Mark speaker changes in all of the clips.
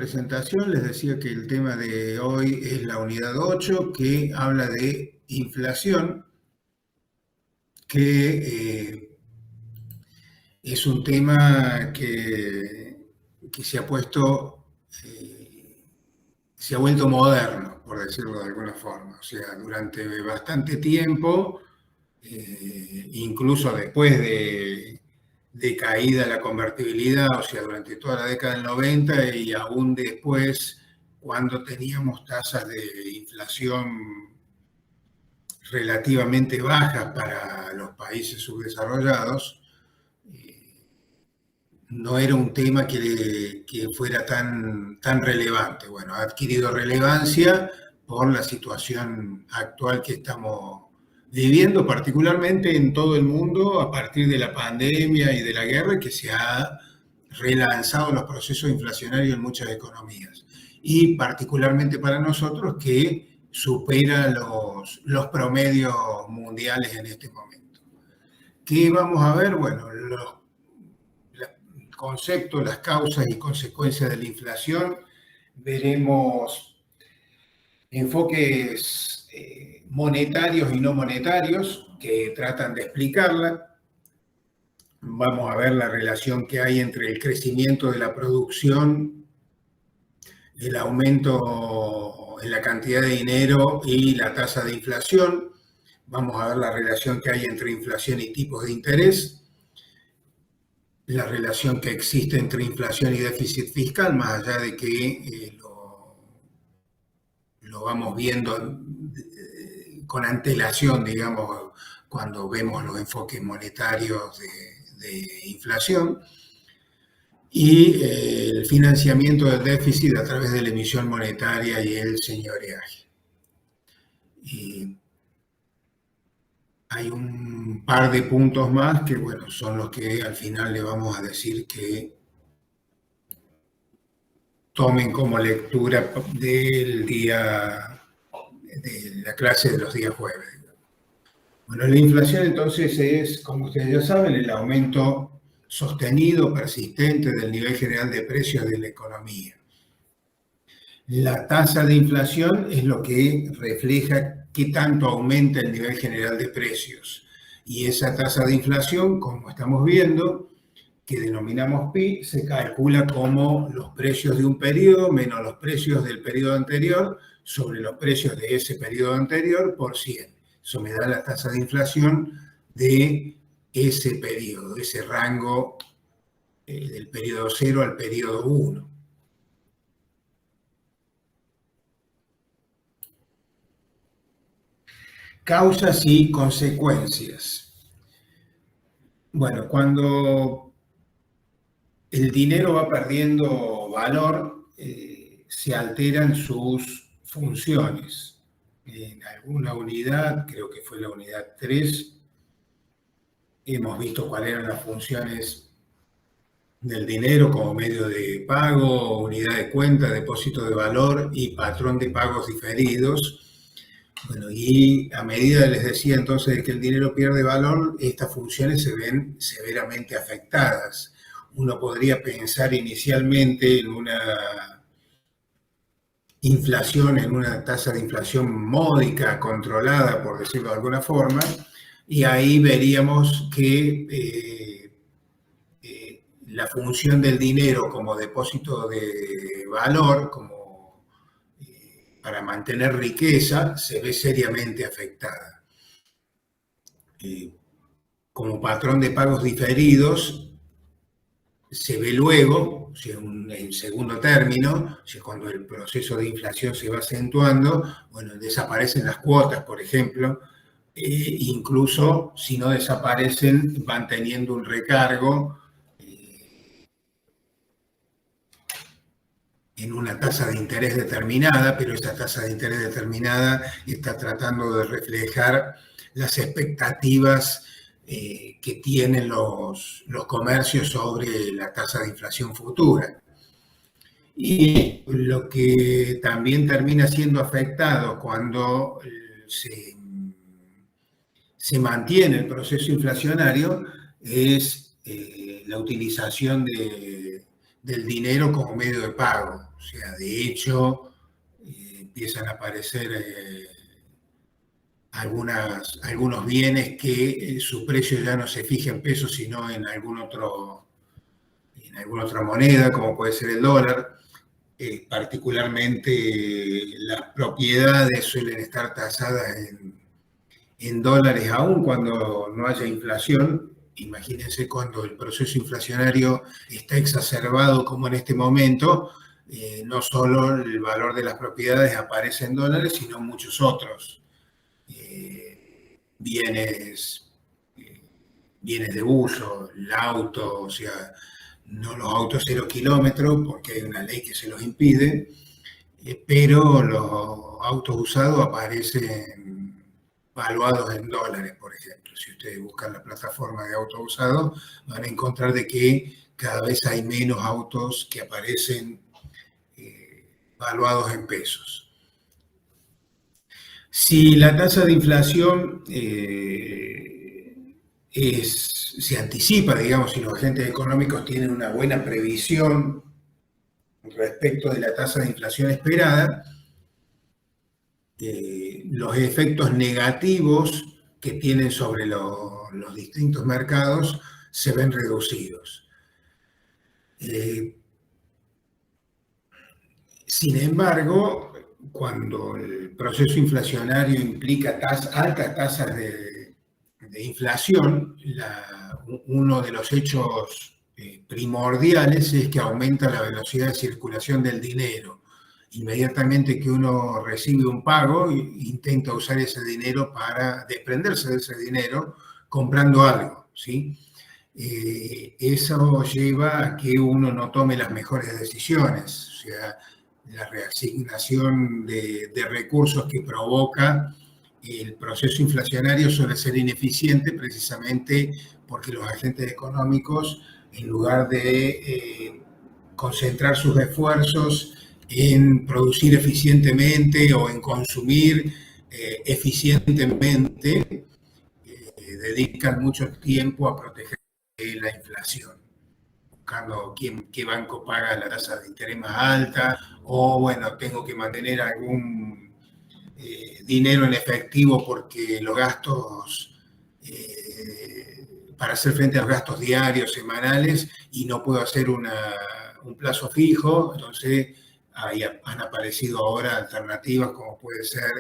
Speaker 1: presentación, les decía que el tema de hoy es la unidad 8, que habla de inflación, que es un tema que se ha puesto, se ha vuelto moderno, por decirlo de alguna forma. O sea, durante bastante tiempo, incluso después de caída la convertibilidad, o sea, durante toda la década del 90 y aún después, cuando teníamos tasas de inflación relativamente bajas para los países subdesarrollados, no era un tema que fuera tan relevante. Bueno, ha adquirido relevancia por la situación actual que estamos viviendo, particularmente en todo el mundo, a partir de la pandemia y de la guerra, que se ha relanzado los procesos inflacionarios en muchas economías. Y particularmente para nosotros, que supera los promedios mundiales en este momento. ¿Qué vamos a ver? Bueno, los conceptos, las causas y consecuencias de la inflación. Veremos enfoques monetarios y no monetarios que tratan de explicarla. Vamos a ver la relación que hay entre el crecimiento de la producción, el aumento en la cantidad de dinero y la tasa de inflación. Vamos a ver la relación que hay entre inflación y tipos de interés, la relación que existe entre inflación y déficit fiscal, más allá de que lo vamos viendo con antelación, digamos, cuando vemos los enfoques monetarios de inflación, y el financiamiento del déficit a través de la emisión monetaria y el señoreaje. Y hay un par de puntos más que, bueno, son los que al final le vamos a decir que tomen como lectura del día, de la clase de los días jueves. Bueno, la inflación entonces es, como ustedes ya saben, el aumento sostenido, persistente del nivel general de precios de la economía. La tasa de inflación es lo que refleja qué tanto aumenta el nivel general de precios. Y esa tasa de inflación, como estamos viendo, que denominamos PI, se calcula como los precios de un periodo menos los precios del periodo anterior sobre los precios de ese periodo anterior por 100. Eso me da la tasa de inflación de ese periodo, ese rango del periodo 0 al periodo 1. Causas y consecuencias. Bueno, cuando el dinero va perdiendo valor, se alteran sus funciones. En alguna unidad, creo que fue la unidad 3, hemos visto cuáles eran las funciones del dinero como medio de pago, unidad de cuenta, depósito de valor y patrón de pagos diferidos. Bueno, y a medida, les decía entonces, de que el dinero pierde valor, estas funciones se ven severamente afectadas. Uno podría pensar inicialmente en una inflación, en una tasa de inflación módica, controlada, por decirlo de alguna forma, y ahí veríamos que la función del dinero como depósito de valor, como para mantener riqueza, se ve seriamente afectada. Como patrón de pagos diferidos, se ve luego, o sea, en segundo término, o sea, cuando el proceso de inflación se va acentuando, bueno, desaparecen las cuotas, por ejemplo, incluso si no desaparecen, van teniendo un recargo en una tasa de interés determinada, pero esa tasa de interés determinada está tratando de reflejar las expectativas que tienen los comercios sobre la tasa de inflación futura. Y lo que también termina siendo afectado cuando se mantiene el proceso inflacionario es la utilización del dinero como medio de pago. O sea, de hecho, empiezan a aparecer algunos bienes que su precio ya no se fija en pesos, sino en alguna otra moneda, como puede ser el dólar. Particularmente las propiedades suelen estar tasadas en dólares, aun cuando no haya inflación. Imagínense cuando el proceso inflacionario está exacerbado como en este momento, no solo el valor de las propiedades aparece en dólares, sino muchos otros bienes, bienes de uso, el auto, o sea, no los autos 0 kilómetros, porque hay una ley que se los impide, pero los autos usados aparecen valuados en dólares, por ejemplo. Si ustedes buscan la plataforma de autos usados, van a encontrar de que cada vez hay menos autos que aparecen valuados en pesos. Si la tasa de inflación se anticipa, digamos, si los agentes económicos tienen una buena previsión respecto de la tasa de inflación esperada, los efectos negativos que tienen sobre los distintos mercados se ven reducidos. Sin embargo, cuando el proceso inflacionario implica altas tasas de inflación, uno de los hechos primordiales es que aumenta la velocidad de circulación del dinero. Inmediatamente que uno recibe un pago, intenta usar ese dinero para desprenderse de ese dinero comprando algo, ¿sí? Eso lleva a que uno no tome las mejores decisiones, o sea, la reasignación de recursos que provoca el proceso inflacionario suele ser ineficiente precisamente porque los agentes económicos, en lugar de concentrar sus esfuerzos en producir eficientemente o en consumir eficientemente, dedican mucho tiempo a proteger la inflación, buscando qué banco paga la tasa de interés más alta, o bueno, tengo que mantener algún dinero en efectivo porque los gastos, para hacer frente a los gastos diarios, semanales, y no puedo hacer un plazo fijo. Entonces ahí han aparecido ahora alternativas como puede ser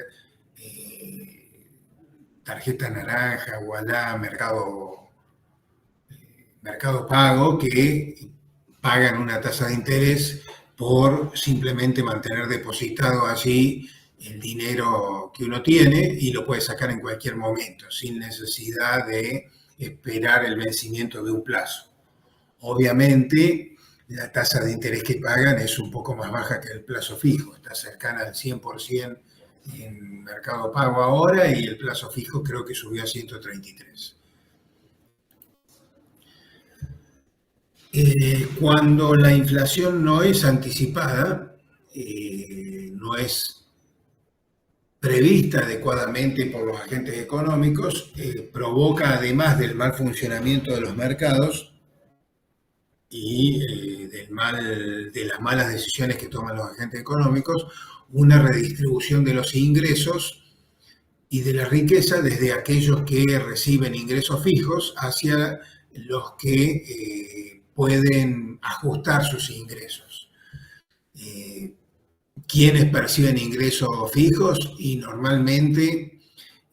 Speaker 1: tarjeta naranja, Ualá, Mercado Pago, que pagan una tasa de interés por simplemente mantener depositado allí el dinero que uno tiene y lo puede sacar en cualquier momento, sin necesidad de esperar el vencimiento de un plazo. Obviamente, la tasa de interés que pagan es un poco más baja que el plazo fijo, está cercana al 100% en Mercado Pago ahora, y el plazo fijo creo que subió a 133. Cuando la inflación no es anticipada, no es prevista adecuadamente por los agentes económicos, provoca, además del mal funcionamiento de los mercados y de las malas decisiones que toman los agentes económicos, una redistribución de los ingresos y de la riqueza desde aquellos que reciben ingresos fijos hacia los que pueden ajustar sus ingresos. ¿Quiénes perciben ingresos fijos? Y normalmente,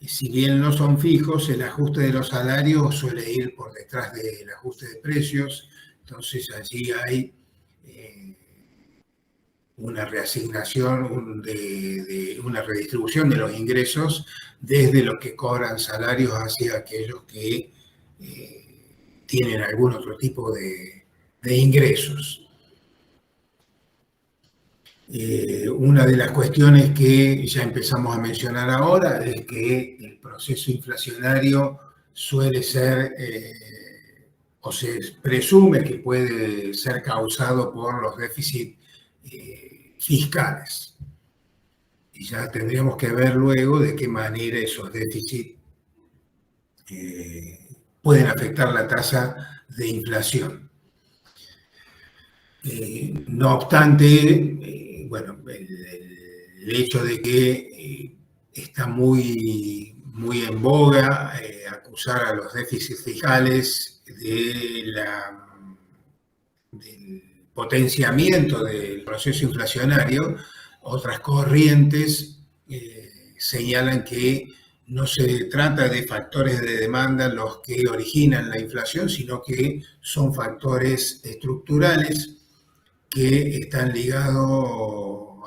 Speaker 1: si bien no son fijos, el ajuste de los salarios suele ir por detrás del ajuste de precios. Entonces allí hay una reasignación, una redistribución de los ingresos desde los que cobran salarios hacia aquellos que tienen algún otro tipo de ingresos. Una de las cuestiones que ya empezamos a mencionar ahora es que el proceso inflacionario suele ser, o se presume que puede ser causado por los déficits fiscales. Y ya tendríamos que ver luego de qué manera esos déficits pueden afectar la tasa de inflación. No obstante, bueno, el hecho de que está muy en boga acusar a los déficits fiscales del potenciamiento del proceso inflacionario, otras corrientes señalan que no se trata de factores de demanda los que originan la inflación, sino que son factores estructurales que están ligados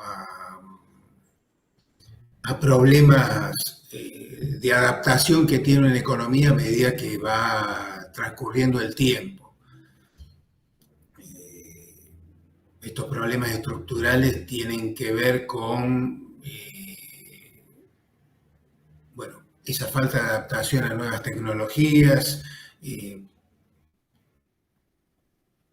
Speaker 1: a problemas de adaptación que tiene una economía a medida que va transcurriendo el tiempo. Estos problemas estructurales tienen que ver con bueno, esa falta de adaptación a nuevas tecnologías,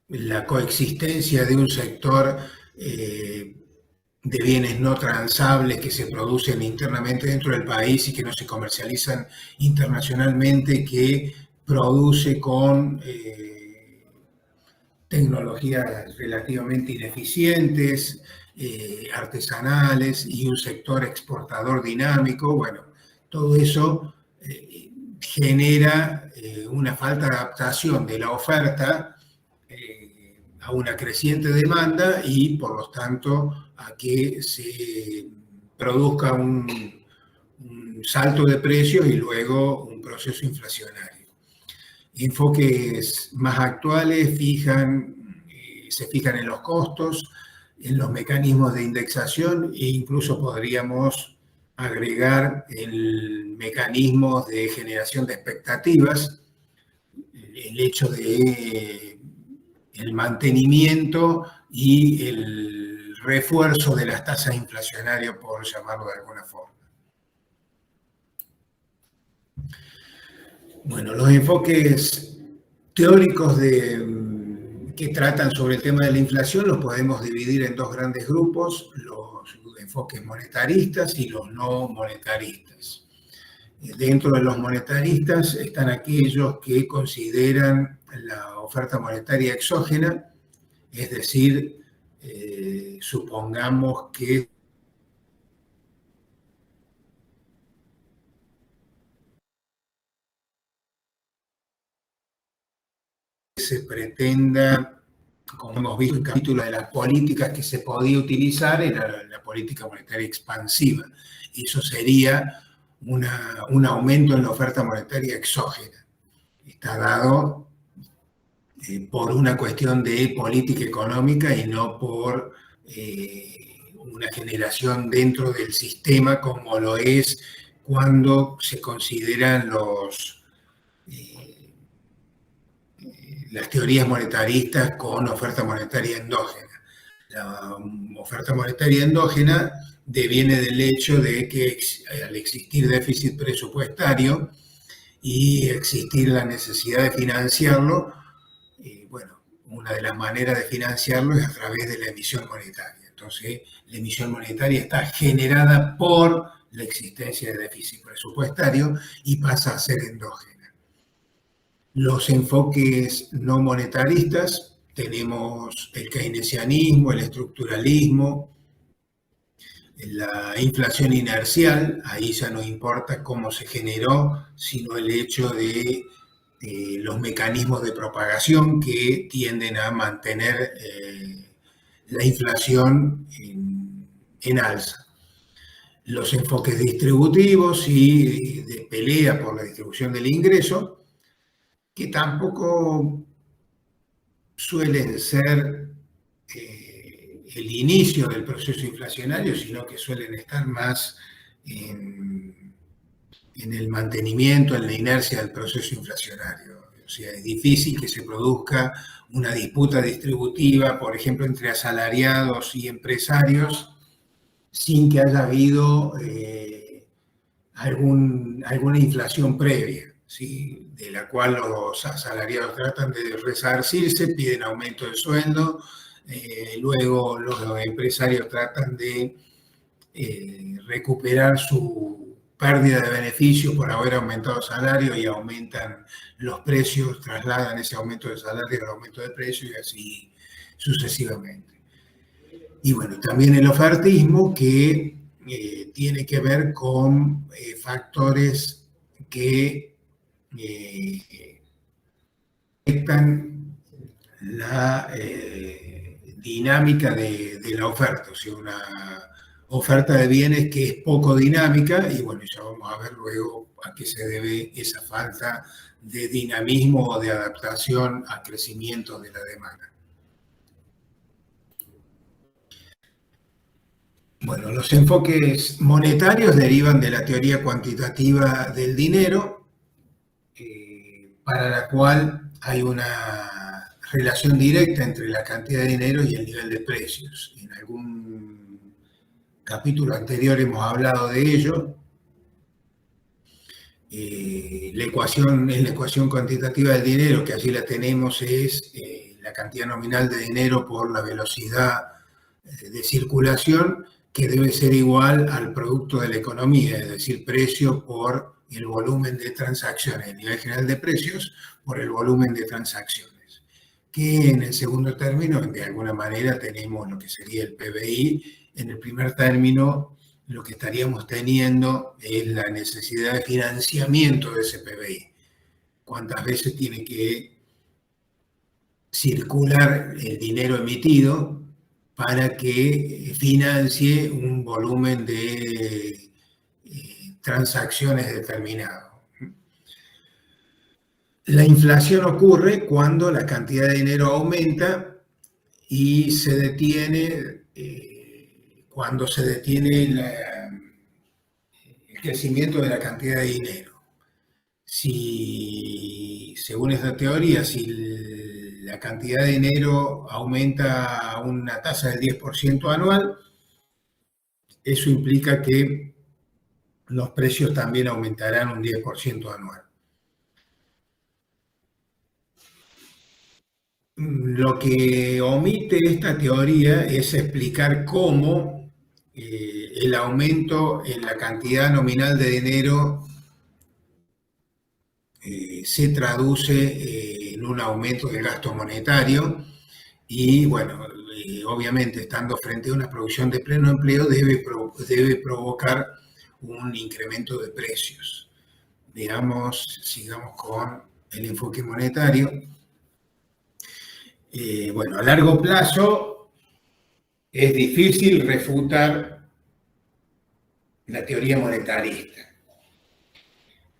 Speaker 1: la coexistencia de un sector de bienes no transables que se producen internamente dentro del país y que no se comercializan internacionalmente, que produce con tecnologías relativamente ineficientes, artesanales y un sector exportador dinámico. Bueno, todo eso genera una falta de adaptación de la oferta a una creciente demanda y, por lo tanto, a que se produzca un salto de precios y luego un proceso inflacionario. Enfoques más actuales se fijan en los costos, en los mecanismos de indexación e incluso podríamos agregar el mecanismo de generación de expectativas, el hecho de el mantenimiento y el refuerzo de las tasas inflacionarias, por llamarlo de alguna forma. Bueno, los enfoques teóricos que tratan sobre el tema de la inflación los podemos dividir en dos grandes grupos, los enfoques monetaristas y los no monetaristas. Dentro de los monetaristas están aquellos que consideran la oferta monetaria exógena, es decir, supongamos que se pretenda, como hemos visto en el capítulo de las políticas que se podía utilizar, era la política monetaria expansiva. Eso sería un aumento en la oferta monetaria exógena. Está dado por una cuestión de política económica y no por una generación dentro del sistema como lo es cuando se consideran las teorías monetaristas con oferta monetaria endógena. La oferta monetaria endógena deviene del hecho de que al existir déficit presupuestario y existir la necesidad de financiarlo, bueno, una de las maneras de financiarlo es a través de la emisión monetaria. Entonces, la emisión monetaria está generada por la existencia de déficit presupuestario y pasa a ser endógena. Los enfoques no monetaristas, tenemos el keynesianismo, el estructuralismo, la inflación inercial, ahí ya no importa cómo se generó, sino el hecho de los mecanismos de propagación que tienden a mantener la inflación en alza. Los enfoques distributivos y de pelea por la distribución del ingreso, que tampoco suelen ser el inicio del proceso inflacionario, sino que suelen estar más en el mantenimiento, en la inercia del proceso inflacionario. O sea, es difícil que se produzca una disputa distributiva, por ejemplo, entre asalariados y empresarios, sin que haya habido alguna inflación previa, ¿sí? De la cual los asalariados tratan de resarcirse, piden aumento de sueldo, luego los empresarios tratan de recuperar su pérdida de beneficios por haber aumentado salario y aumentan los precios, trasladan ese aumento de salario al aumento de precios y así sucesivamente. Y bueno, también el ofertismo, que tiene que ver con factores que afectan la dinámica de la oferta, o sea, una oferta de bienes que es poco dinámica, y bueno, ya vamos a ver luego a qué se debe esa falta de dinamismo o de adaptación al crecimiento de la demanda. Bueno, los enfoques monetarios derivan de la teoría cuantitativa del dinero, para la cual hay una relación directa entre la cantidad de dinero y el nivel de precios. En algún capítulo anterior hemos hablado de ello. La ecuación cuantitativa del dinero, que allí la tenemos, es la cantidad nominal de dinero por la velocidad de circulación, que debe ser igual al producto de la economía, es decir, precio por el volumen de transacciones, el nivel general de precios por el volumen de transacciones. Que en el segundo término, de alguna manera, tenemos lo que sería el PBI. En el primer término, lo que estaríamos teniendo es la necesidad de financiamiento de ese PBI. ¿Cuántas veces tiene que circular el dinero emitido para que financie un volumen de transacciones determinado? La inflación ocurre cuando la cantidad de dinero aumenta y se detiene, cuando se detiene el crecimiento de la cantidad de dinero. Si, según esta teoría, si la cantidad de dinero aumenta a una tasa del 10% anual, eso implica que los precios también aumentarán un 10% anual. Lo que omite esta teoría es explicar cómo el aumento en la cantidad nominal de dinero se traduce en un aumento del gasto monetario, y bueno, obviamente estando frente a una producción de pleno empleo debe provocar un incremento de precios. Sigamos con el enfoque monetario. Bueno, a largo plazo es difícil refutar la teoría monetarista.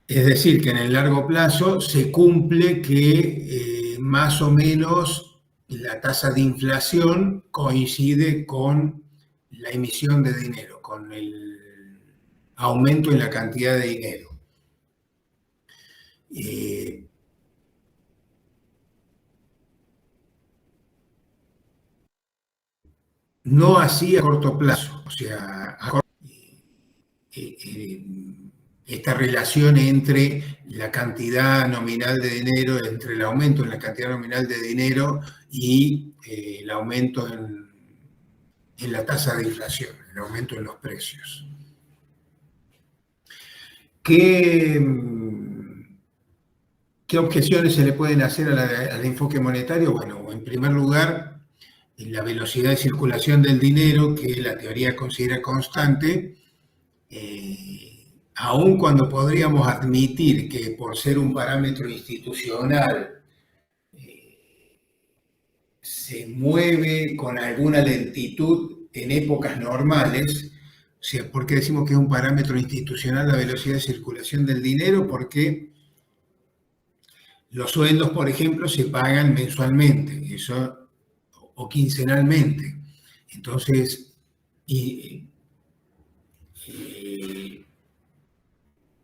Speaker 1: Es decir, que en el largo plazo se cumple que más o menos la tasa de inflación coincide con la emisión de dinero, con el aumento en la cantidad de dinero. No así a corto plazo, o sea, esta relación entre la cantidad nominal de dinero, entre el aumento en la cantidad nominal de dinero y el aumento en la tasa de inflación, el aumento en los precios. ¿Qué objeciones se le pueden hacer al enfoque monetario? Bueno, en primer lugar, la velocidad de circulación del dinero, que la teoría considera constante, aun cuando podríamos admitir que por ser un parámetro institucional se mueve con alguna lentitud en épocas normales, o sea, ¿por qué decimos que es un parámetro institucional la velocidad de circulación del dinero? Porque los sueldos, por ejemplo, se pagan mensualmente, eso, o quincenalmente. Entonces,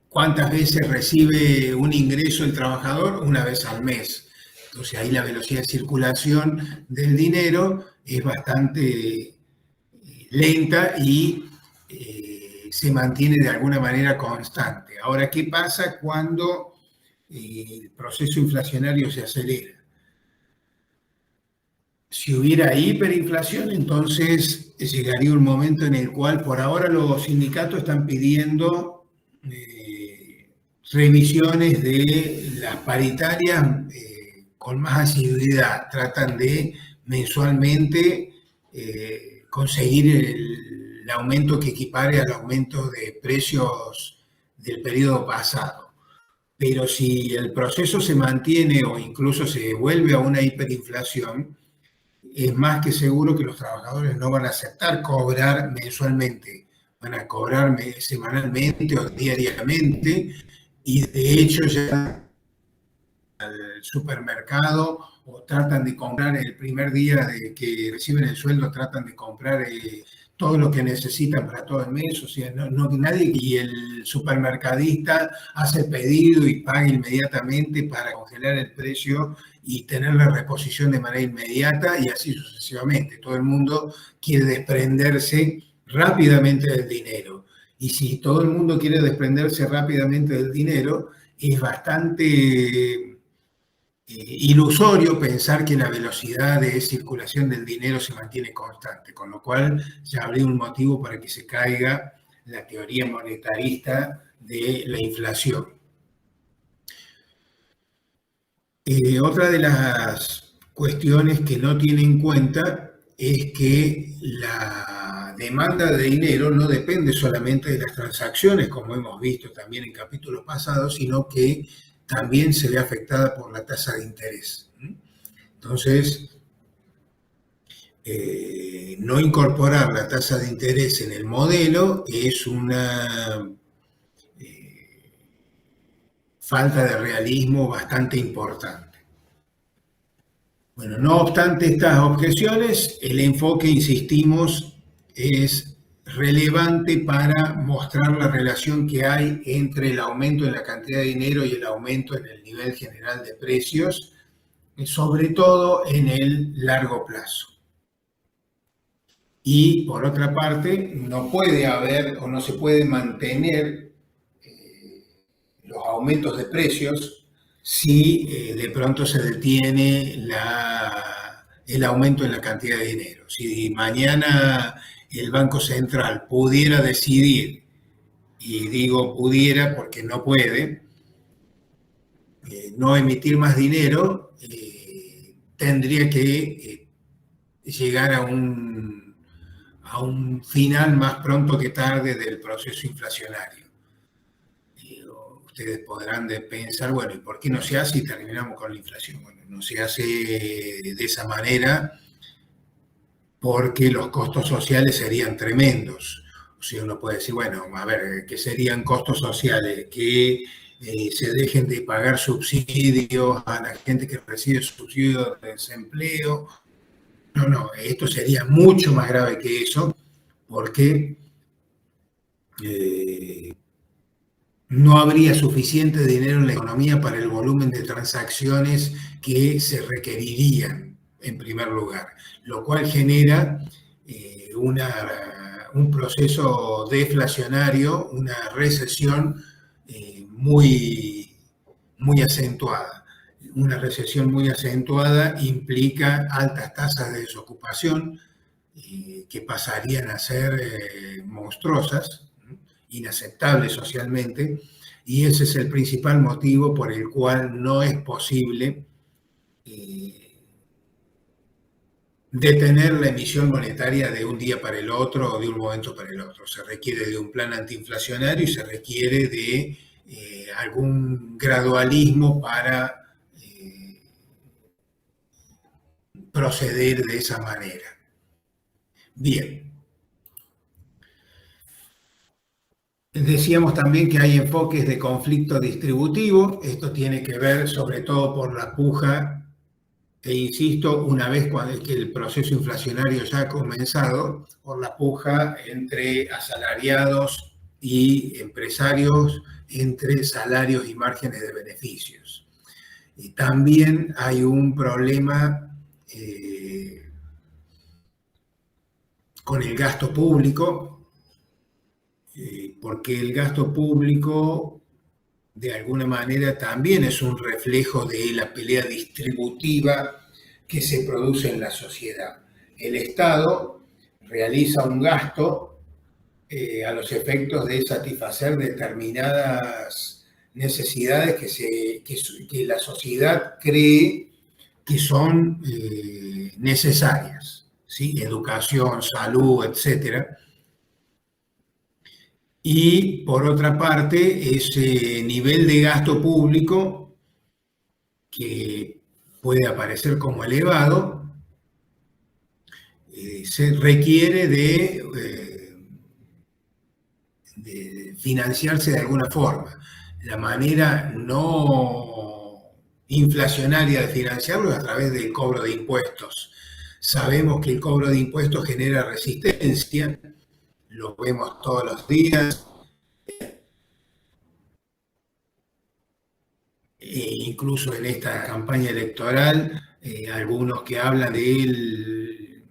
Speaker 1: ¿cuántas veces recibe un ingreso el trabajador? Una vez al mes. Entonces ahí la velocidad de circulación del dinero es bastante lenta y se mantiene de alguna manera constante. Ahora, ¿qué pasa cuando el proceso inflacionario se acelera? Si hubiera hiperinflación, entonces llegaría un momento en el cual, por ahora, los sindicatos están pidiendo revisiones de las paritarias con más asiduidad. Tratan de mensualmente conseguir el aumento que equipare al aumento de precios del periodo pasado. Pero si el proceso se mantiene o incluso se vuelve a una hiperinflación, es más que seguro que los trabajadores no van a aceptar cobrar mensualmente, van a cobrar semanalmente o diariamente, y de hecho ya al supermercado o tratan de comprar el primer día de que reciben el sueldo, tratan de comprar todo lo que necesitan para todo el mes, o sea, nadie, y el supermercadista hace el pedido y paga inmediatamente para congelar el precio y tener la reposición de manera inmediata, y así sucesivamente. Todo el mundo quiere desprenderse rápidamente del dinero. Y si todo el mundo quiere desprenderse rápidamente del dinero, es bastante ilusorio pensar que la velocidad de circulación del dinero se mantiene constante, con lo cual ya habría un motivo para que se caiga la teoría monetarista de la inflación. Otra de las cuestiones que no tiene en cuenta es que la demanda de dinero no depende solamente de las transacciones, como hemos visto también en capítulos pasados, sino que también se ve afectada por la tasa de interés. Entonces, no incorporar la tasa de interés en el modelo es una falta de realismo bastante importante. Bueno, no obstante estas objeciones, el enfoque, insistimos, es relevante para mostrar la relación que hay entre el aumento en la cantidad de dinero y el aumento en el nivel general de precios, sobre todo en el largo plazo. Y por otra parte, no puede haber o no se puede mantener los aumentos de precios si de pronto se detiene el aumento en la cantidad de dinero. Si mañana el Banco Central pudiera decidir, y digo pudiera porque no puede, no emitir más dinero, tendría que llegar a un final más pronto que tarde del proceso inflacionario. Ustedes podrán pensar, bueno, ¿y por qué no se hace y terminamos con la inflación? Bueno, no se hace de esa manera porque los costos sociales serían tremendos. O sea, uno puede decir, bueno, a ver, ¿qué serían costos sociales? Que se dejen de pagar subsidios a la gente que recibe subsidios de desempleo. No, esto sería mucho más grave que eso, porque no habría suficiente dinero en la economía para el volumen de transacciones que se requerirían, en primer lugar, lo cual genera un proceso deflacionario, una recesión muy acentuada. Una recesión muy acentuada implica altas tasas de desocupación que pasarían a ser monstruosas, inaceptables socialmente, y ese es el principal motivo por el cual no es posible detener la emisión monetaria de un día para el otro o de un momento para el otro. Se requiere de un plan antiinflacionario y se requiere de algún gradualismo para proceder de esa manera. Bien. Decíamos también que hay enfoques de conflicto distributivo. Esto tiene que ver sobre todo por la puja, e insisto, una vez que el proceso inflacionario ya ha comenzado, por la puja entre asalariados y empresarios, entre salarios y márgenes de beneficios. Y también hay un problema con el gasto público, porque el gasto público de alguna manera también es un reflejo de la pelea distributiva que se produce en la sociedad. El Estado realiza un gasto a los efectos de satisfacer determinadas necesidades que la sociedad cree que son necesarias, ¿sí? Educación, salud, etcétera. Y por otra parte, ese nivel de gasto público que puede aparecer como elevado, se requiere de financiarse de alguna forma. La manera no inflacionaria de financiarlo es a través del cobro de impuestos. Sabemos que el cobro de impuestos genera resistencia, lo vemos todos los días, incluso en esta campaña electoral, algunos que hablan de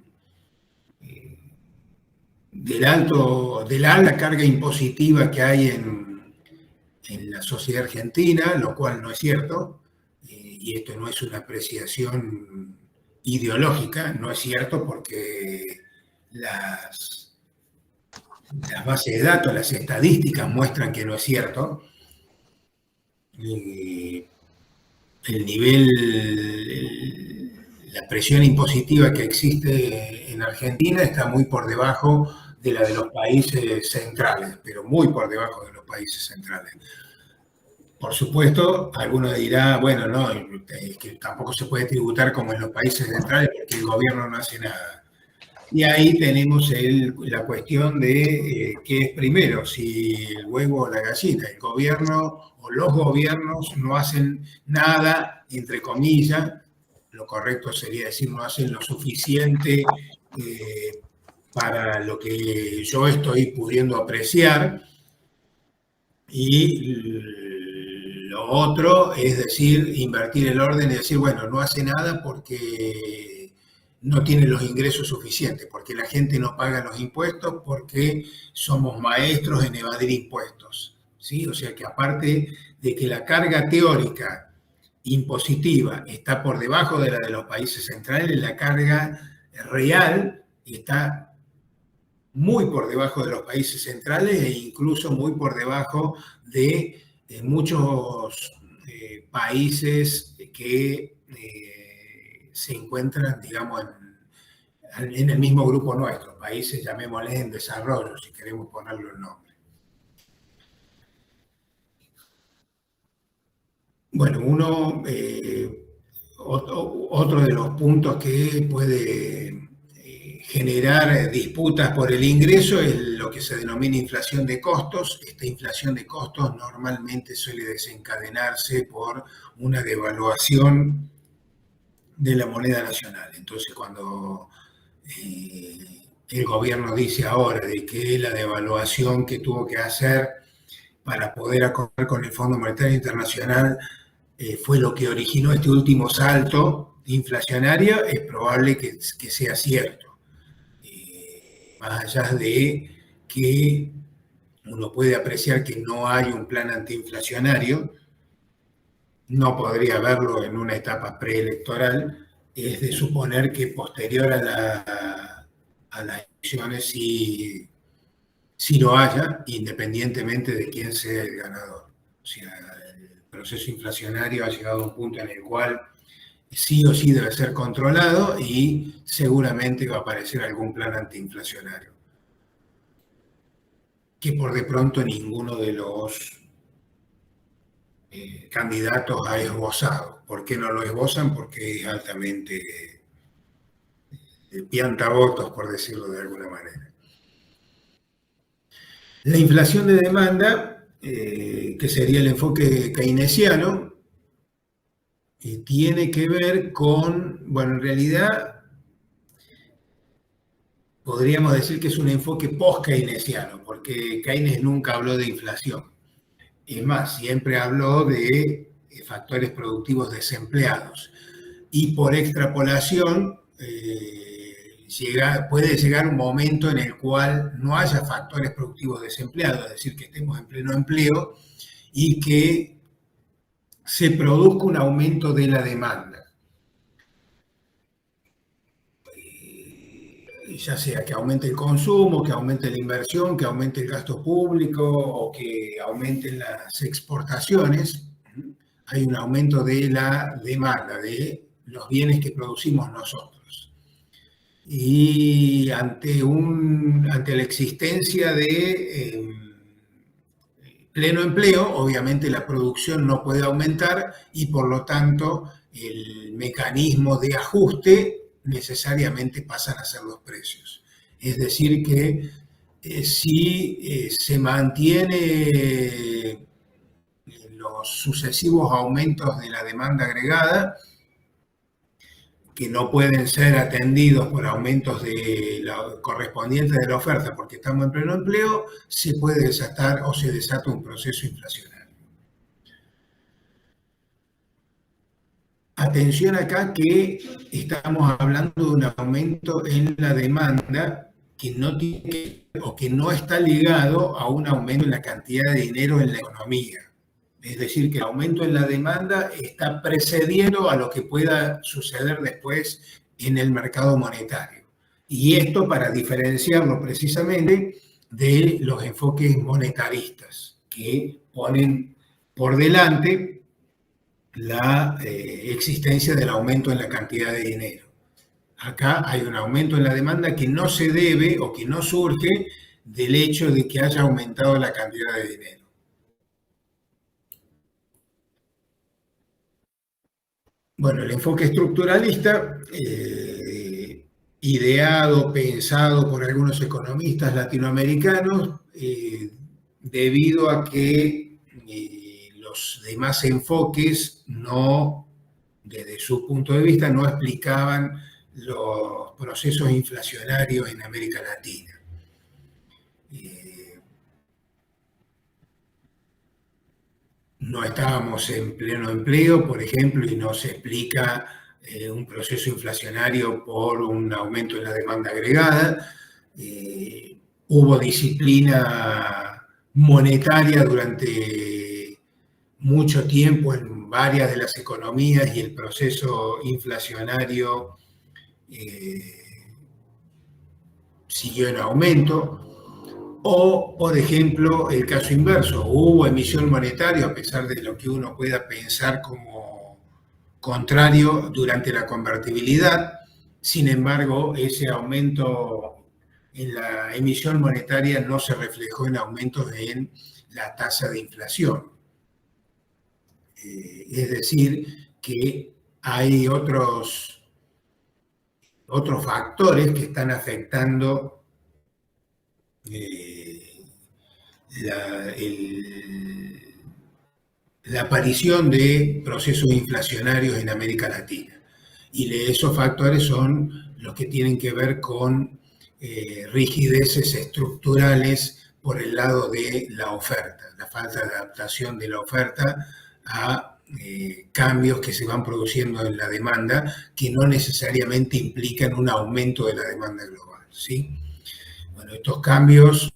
Speaker 1: la alta carga impositiva que hay en la sociedad argentina, lo cual no es cierto, y esto no es una apreciación ideológica, no es cierto porque las bases de datos, las estadísticas muestran que no es cierto. El nivel, la presión impositiva que existe en Argentina está muy por debajo de la de los países centrales, pero muy por debajo de los países centrales. Por supuesto, algunos dirán, bueno, no, es que tampoco se puede tributar como en los países centrales porque el gobierno no hace nada. Y ahí tenemos la cuestión de qué es primero, si el huevo o la gallina. El gobierno o los gobiernos no hacen nada, entre comillas, lo correcto sería decir no hacen lo suficiente para lo que yo estoy pudiendo apreciar. Y lo otro es decir, invertir el orden y decir, bueno, no hace nada porque no tiene los ingresos suficientes, porque la gente no paga los impuestos, porque somos maestros en evadir impuestos, ¿sí? O sea que aparte de que la carga teórica impositiva está por debajo de la de los países centrales, la carga real está muy por debajo de los países centrales e incluso muy por debajo de muchos países que se encuentran, digamos, en el mismo grupo nuestro, países, llamémosles, en desarrollo, si queremos ponerlo el nombre. Bueno, otro de los puntos que puede generar disputas por el ingreso es lo que se denomina inflación de costos. Esta inflación de costos normalmente suele desencadenarse por una devaluación de la moneda nacional. Entonces, cuando el gobierno dice ahora de que la devaluación que tuvo que hacer para poder acordar con el Fondo Monetario Internacional fue lo que originó este último salto inflacionario, es probable que sea cierto. Más allá de que uno puede apreciar que no hay un plan antiinflacionario, no podría verlo en una etapa preelectoral, es de suponer que posterior a las elecciones sí lo haya, independientemente de quién sea el ganador. O sea, el proceso inflacionario ha llegado a un punto en el cual sí o sí debe ser controlado y seguramente va a aparecer algún plan antiinflacionario, que por de pronto ninguno de los candidatos ha esbozado. ¿Por qué no lo esbozan? Porque es altamente piantavotos, por decirlo de alguna manera. La inflación de demanda, que sería el enfoque keynesiano, tiene que ver con, bueno, en realidad podríamos decir que es un enfoque post-keynesiano, porque Keynes nunca habló de inflación. Es más, siempre habló de factores productivos desempleados. Y por extrapolación, puede llegar un momento en el cual no haya factores productivos desempleados, es decir, que estemos en pleno empleo y que se produzca un aumento de la demanda. Ya sea que aumente el consumo, que aumente la inversión, que aumente el gasto público o que aumenten las exportaciones, hay un aumento de la demanda, de los bienes que producimos nosotros. Y ante la existencia de pleno empleo, obviamente la producción no puede aumentar y por lo tanto el mecanismo de ajuste necesariamente pasan a ser los precios. Es decir que si se mantiene los sucesivos aumentos de la demanda agregada, que no pueden ser atendidos por aumentos correspondientes de la oferta porque estamos en pleno empleo, se puede desatar o se desata un proceso inflacionario. Atención acá que estamos hablando de un aumento en la demanda que no tiene o que no está ligado a un aumento en la cantidad de dinero en la economía. Es decir, que el aumento en la demanda está precediendo a lo que pueda suceder después en el mercado monetario. Y esto para diferenciarlo precisamente de los enfoques monetaristas, que ponen por delante la existencia del aumento en la cantidad de dinero. Acá hay un aumento en la demanda que no se debe o que no surge del hecho de que haya aumentado la cantidad de dinero. Bueno, el enfoque estructuralista, ideado, pensado por algunos economistas latinoamericanos, debido a que los demás enfoques no, desde su punto de vista, no explicaban los procesos inflacionarios en América Latina. No estábamos en pleno empleo, por ejemplo, y no se explica un proceso inflacionario por un aumento en la demanda agregada. Hubo disciplina monetaria durante mucho tiempo en varias de las economías y el proceso inflacionario siguió en aumento. O, por ejemplo, el caso inverso, hubo emisión monetaria, a pesar de lo que uno pueda pensar como contrario durante la convertibilidad. Sin embargo, ese aumento en la emisión monetaria no se reflejó en aumentos en la tasa de inflación. Es decir, que hay otros factores que están afectando la aparición de procesos inflacionarios en América Latina. Y esos factores son los que tienen que ver con rigideces estructurales por el lado de la oferta, la falta de adaptación de la oferta a cambios que se van produciendo en la demanda que no necesariamente implican un aumento de la demanda global, ¿sí? Bueno, estos cambios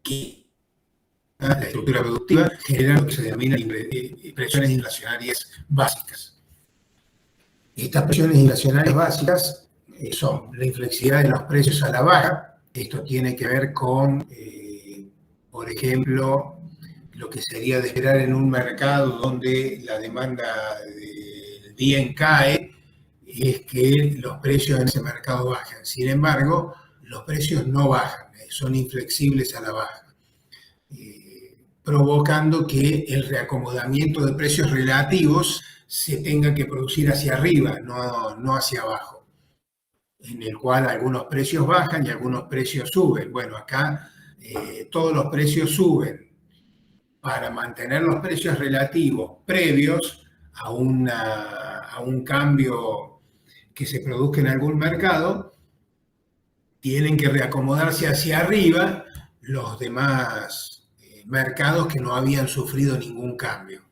Speaker 1: que la estructura productiva genera lo que se denomina presiones inflacionarias básicas. Estas presiones inflacionarias básicas son la inflexibilidad de los precios a la baja. Esto tiene que ver con, por ejemplo, lo que sería de esperar en un mercado donde la demanda del bien cae, es que los precios en ese mercado bajan. Sin embargo, los precios no bajan, son inflexibles a la baja, provocando que el reacomodamiento de precios relativos se tenga que producir hacia arriba, no hacia abajo, en el cual algunos precios bajan y algunos precios suben. Bueno, acá todos los precios suben. Para mantener los precios relativos previos a un cambio que se produzca en algún mercado, tienen que reacomodarse hacia arriba los demás mercados que no habían sufrido ningún cambio.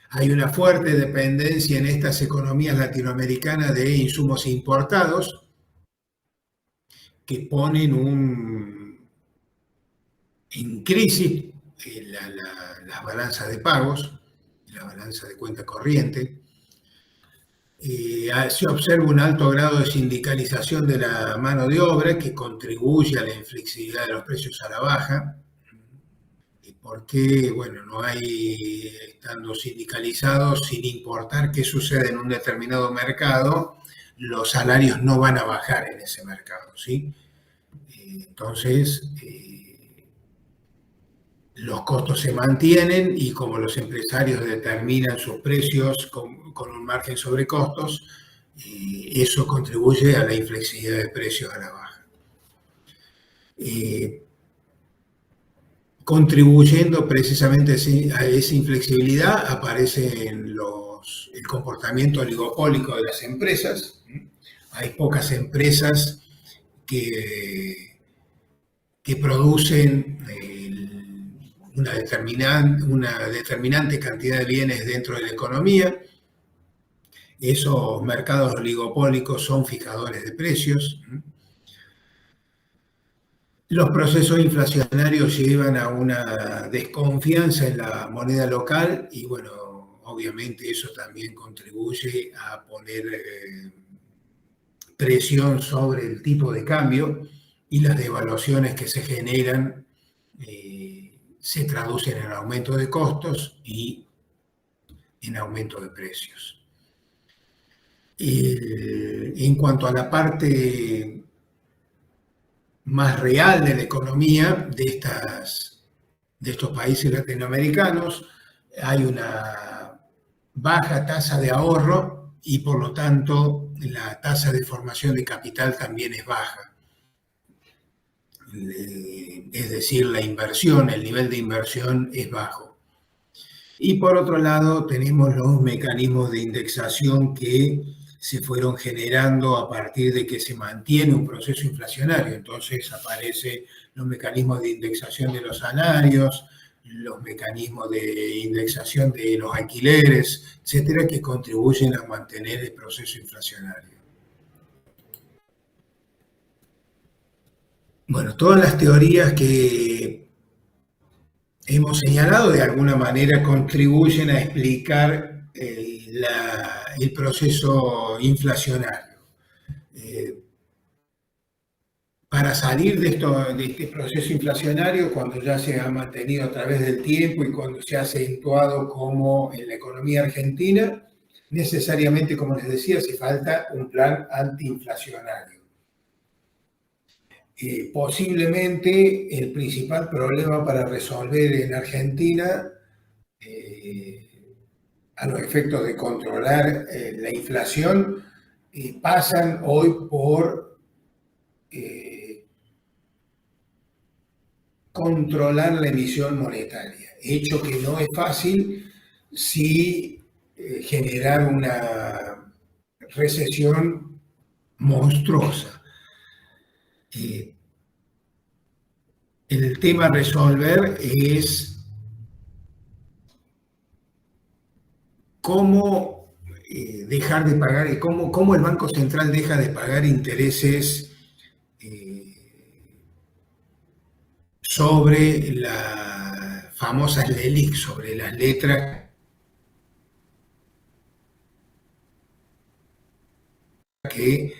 Speaker 1: Hay una fuerte dependencia en estas economías latinoamericanas de insumos importados que ponen en crisis las balanzas de pagos, la balanza de cuenta corriente. Se observa un alto grado de sindicalización de la mano de obra que contribuye a la inflexibilidad de los precios a la baja. Porque, bueno, no hay, estando sindicalizados, sin importar qué sucede en un determinado mercado, los salarios no van a bajar en ese mercado, ¿sí? Entonces, los costos se mantienen y como los empresarios determinan sus precios con un margen sobre costos, eso contribuye a la inflexibilidad de precios a la baja. Contribuyendo precisamente a esa inflexibilidad aparece el comportamiento oligopólico de las empresas. Hay pocas empresas que producen una determinante cantidad de bienes dentro de la economía. Esos mercados oligopólicos son fijadores de precios. Los procesos inflacionarios llevan a una desconfianza en la moneda local y, bueno, obviamente eso también contribuye a poner presión sobre el tipo de cambio y las devaluaciones que se generan se traducen en aumento de costos y en aumento de precios. En cuanto a la parte más real de la economía de estos países latinoamericanos, hay una baja tasa de ahorro y por lo tanto la tasa de formación de capital también es baja. Es decir, la inversión, el nivel de inversión es bajo. Y por otro lado tenemos los mecanismos de indexación que se fueron generando a partir de que se mantiene un proceso inflacionario. Entonces aparecen los mecanismos de indexación de los salarios, los mecanismos de indexación de los alquileres, etcétera, que contribuyen a mantener el proceso inflacionario. Bueno, todas las teorías que hemos señalado de alguna manera contribuyen a explicar el proceso inflacionario. Para salir de este proceso inflacionario, cuando ya se ha mantenido a través del tiempo y cuando se ha acentuado como en la economía argentina, necesariamente, como les decía, hace falta un plan antiinflacionario. Posiblemente el principal problema para resolver en Argentina a los efectos de controlar la inflación pasan hoy por controlar la emisión monetaria, hecho que no es fácil si generar una recesión monstruosa. El tema a resolver es cómo dejar de pagar, cómo el Banco Central deja de pagar intereses sobre las famosas LELIQ, sobre las letras que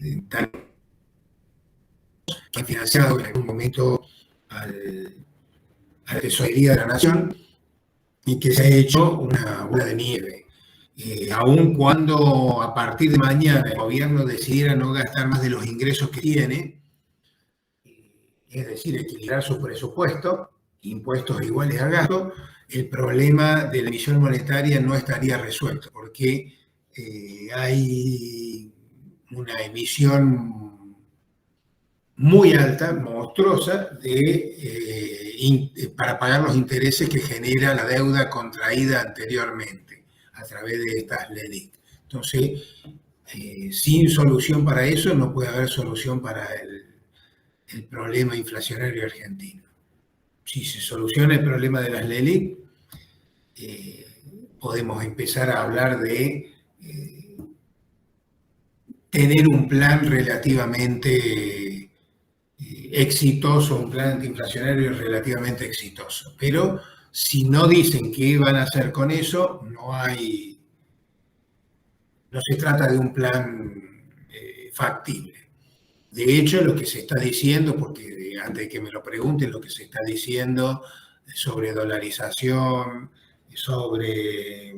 Speaker 1: están financiado en algún momento a la tesorería de la nación y que se ha hecho una bola de nieve. Aun cuando a partir de mañana el gobierno decidiera no gastar más de los ingresos que tiene, es decir, equilibrar su presupuesto, impuestos iguales a gasto, el problema de la emisión monetaria no estaría resuelto, porque hay una emisión muy alta, monstruosa, para pagar los intereses que genera la deuda contraída anteriormente a través de estas LELIQ. Entonces, sin solución para eso no puede haber solución para el problema inflacionario argentino. Si se soluciona el problema de las LELIQ, podemos empezar a hablar de tener un plan relativamente exitoso, un plan antiinflacionario relativamente exitoso. Pero si no dicen qué van a hacer con eso, no hay no se trata de un plan factible. De hecho, lo que se está diciendo, porque antes de que me lo pregunten, lo que se está diciendo sobre dolarización, sobre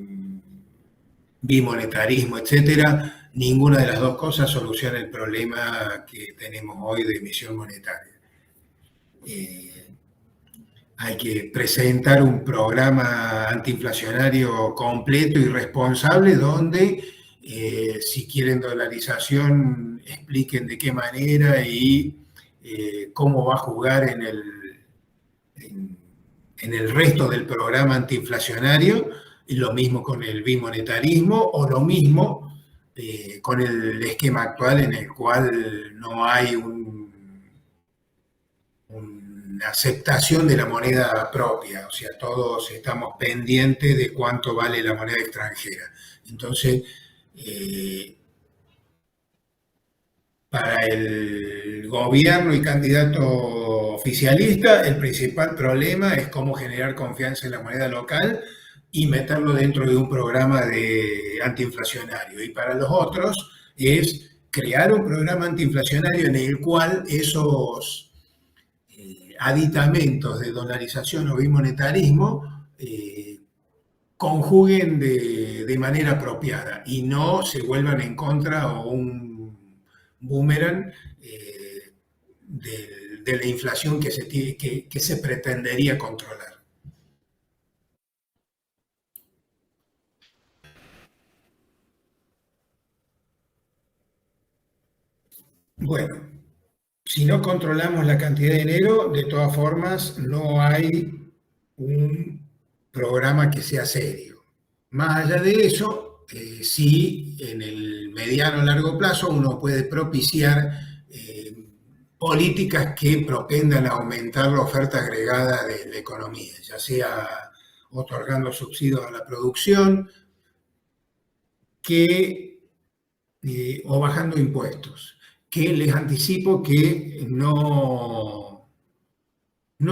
Speaker 1: bimonetarismo, etcétera, ninguna de las dos cosas soluciona el problema que tenemos hoy de emisión monetaria. Hay que presentar un programa antiinflacionario completo y responsable donde, si quieren dolarización, expliquen de qué manera y cómo va a jugar en el resto del programa antiinflacionario, y lo mismo con el bimonetarismo o lo mismo con el esquema actual en el cual no hay una aceptación de la moneda propia, o sea, todos estamos pendientes de cuánto vale la moneda extranjera. Entonces, para el gobierno y candidato oficialista, el principal problema es cómo generar confianza en la moneda local y meterlo dentro de un programa de antiinflacionario. Y para los otros es crear un programa antiinflacionario en el cual esos aditamentos de dolarización o bimonetarismo conjuguen de manera apropiada y no se vuelvan en contra o un boomerang de la inflación que se pretendería controlar. Bueno, si no controlamos la cantidad de dinero, de todas formas, no hay un programa que sea serio. Más allá de eso, sí, en el mediano o largo plazo uno puede propiciar políticas que propendan a aumentar la oferta agregada de la economía, ya sea otorgando subsidios a la producción o bajando impuestos, que les anticipo que no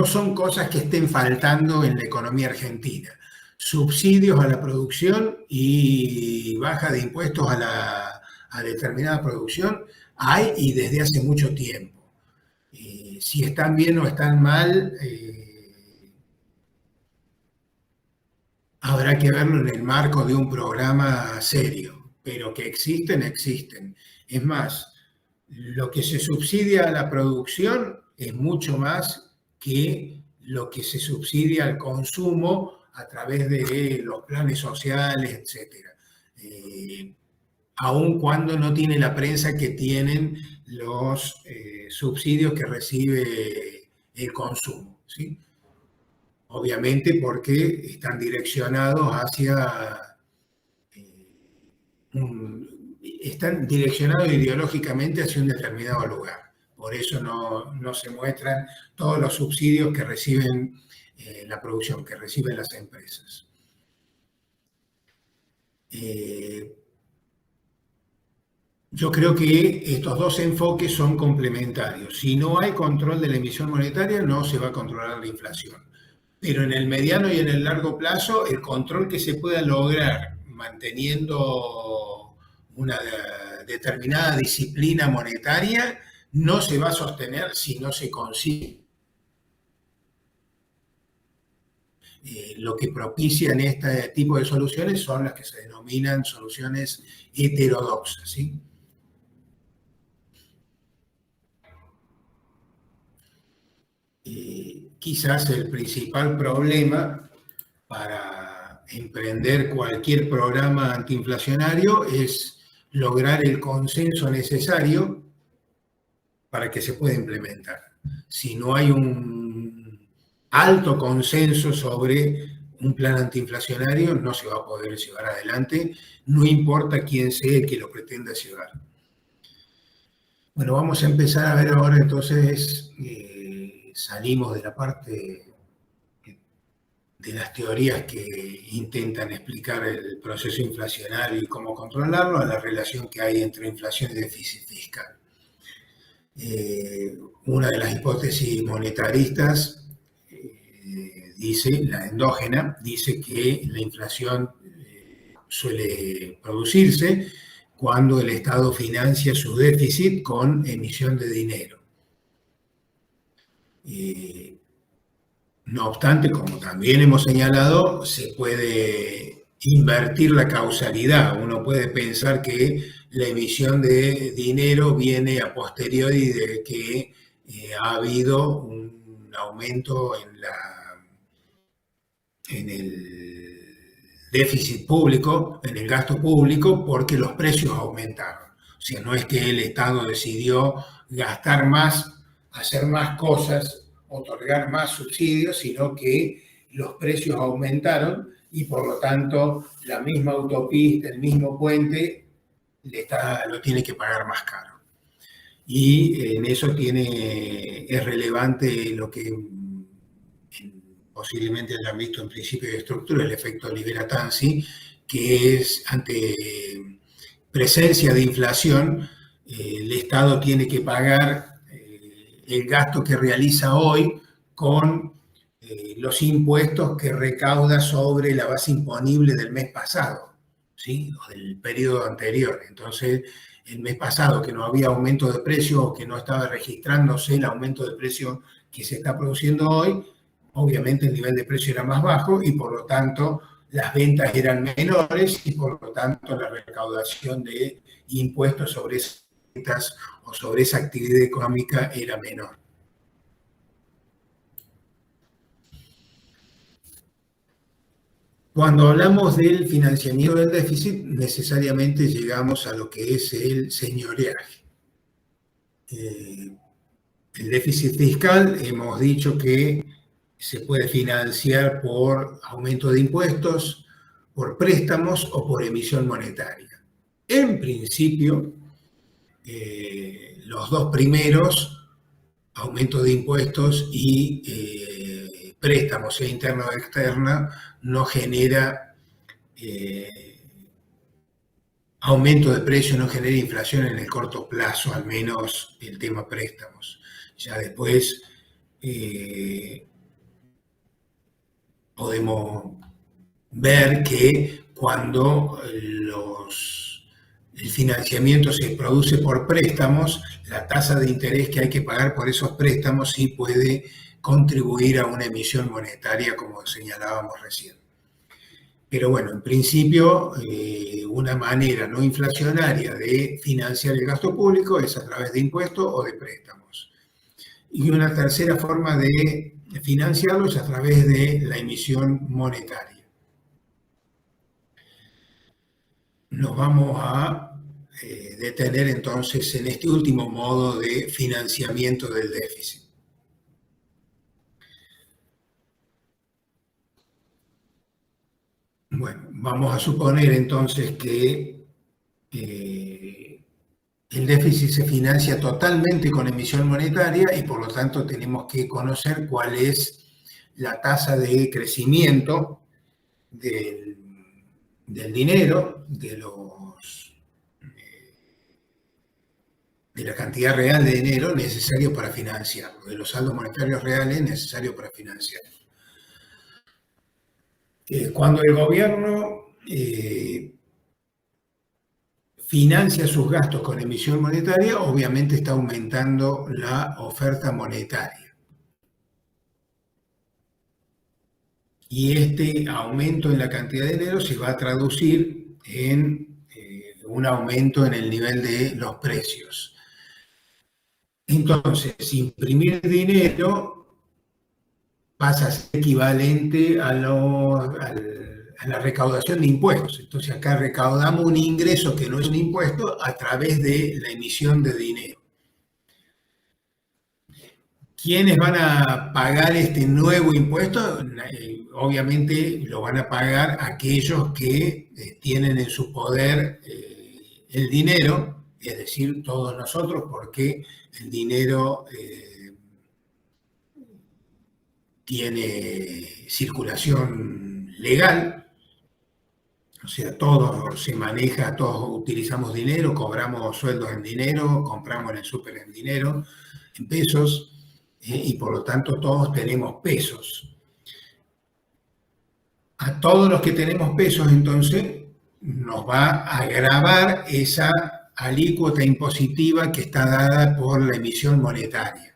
Speaker 1: son cosas que estén faltando en la economía argentina. Subsidios a la producción y baja de impuestos a determinada producción hay y desde hace mucho tiempo. Si están bien o están mal, habrá que verlo en el marco de un programa serio, pero que existen, existen. Es más, lo que se subsidia a la producción es mucho más que lo que se subsidia al consumo a través de los planes sociales, etcétera. Aun cuando no tiene la prensa que tienen los subsidios que recibe el consumo, ¿sí? Obviamente porque están direccionados están direccionados ideológicamente hacia un determinado lugar. Por eso no se muestran todos los subsidios que reciben la producción, que reciben las empresas. Yo creo que estos dos enfoques son complementarios. Si no hay control de la emisión monetaria, no se va a controlar la inflación. Pero en el mediano y en el largo plazo, el control que se pueda lograr manteniendo una determinada disciplina monetaria no se va a sostener si no se consigue. Lo que propician este tipo de soluciones son las que se denominan soluciones heterodoxas, ¿sí? Quizás el principal problema para emprender cualquier programa antiinflacionario es lograr el consenso necesario para que se pueda implementar. Si no hay un alto consenso sobre un plan antiinflacionario, no se va a poder llevar adelante, no importa quién sea el que lo pretenda llevar. Bueno, vamos a empezar a ver ahora entonces, salimos de la parte de las teorías que intentan explicar el proceso inflacionario y cómo controlarlo, a la relación que hay entre inflación y déficit fiscal. Una de las hipótesis monetaristas dice, la endógena, dice que la inflación suele producirse cuando el Estado financia su déficit con emisión de dinero. No obstante, como también hemos señalado, se puede invertir la causalidad. Uno puede pensar que la emisión de dinero viene a posteriori de que ha habido un aumento en el déficit público, en el gasto público, porque los precios aumentaron. O sea, no es que el Estado decidió gastar más, hacer más cosas, otorgar más subsidios, sino que los precios aumentaron y por lo tanto la misma autopista, el mismo puente, lo tiene que pagar más caro. Y en eso es relevante lo que posiblemente hayan visto en principio de estructura, el efecto Libera-Tanzi, que es ante presencia de inflación, el Estado tiene que pagar el gasto que realiza hoy con los impuestos que recauda sobre la base imponible del mes pasado, ¿sí? O del periodo anterior. Entonces, el mes pasado que no había aumento de precio o que no estaba registrándose el aumento de precio que se está produciendo hoy, obviamente el nivel de precio era más bajo y por lo tanto las ventas eran menores y por lo tanto la recaudación de impuestos sobre esas ventas o sobre esa actividad económica era menor. Cuando hablamos del financiamiento del déficit, necesariamente llegamos a lo que es el señoreaje. El déficit fiscal, hemos dicho que se puede financiar por aumento de impuestos, por préstamos o por emisión monetaria. En principio, los dos primeros, aumento de impuestos y préstamos, sea interna o externa, no genera aumento de precio, no genera inflación en el corto plazo, al menos el tema préstamos. Ya después podemos ver que cuando el financiamiento se produce por préstamos, la tasa de interés que hay que pagar por esos préstamos sí puede contribuir a una emisión monetaria, como señalábamos recién. Pero bueno, en principio, una manera no inflacionaria de financiar el gasto público es a través de impuestos o de préstamos. Y una tercera forma de financiarlo es a través de la emisión monetaria. Nos vamos a detener entonces en este último modo de financiamiento del déficit. Bueno, vamos a suponer entonces que el déficit se financia totalmente con emisión monetaria y por lo tanto tenemos que conocer cuál es la tasa de crecimiento del dinero, de la cantidad real de dinero necesario para financiarlo, de los saldos monetarios reales necesarios para financiarlo. Cuando el gobierno financia sus gastos con emisión monetaria, obviamente está aumentando la oferta monetaria. Y este aumento en la cantidad de dinero se va a traducir en un aumento en el nivel de los precios. Entonces, imprimir dinero pasa a ser equivalente a la recaudación de impuestos. Entonces acá recaudamos un ingreso que no es un impuesto a través de la emisión de dinero. ¿Quiénes van a pagar este nuevo impuesto? Obviamente lo van a pagar aquellos que tienen en su poder el dinero, es decir, todos nosotros, porque el dinero tiene circulación legal, o sea, todo se maneja, todos utilizamos dinero, cobramos sueldos en dinero, compramos en el súper en dinero, en pesos, y por lo tanto todos tenemos pesos. A todos los que tenemos pesos, entonces, nos va a agravar esa alícuota impositiva que está dada por la emisión monetaria.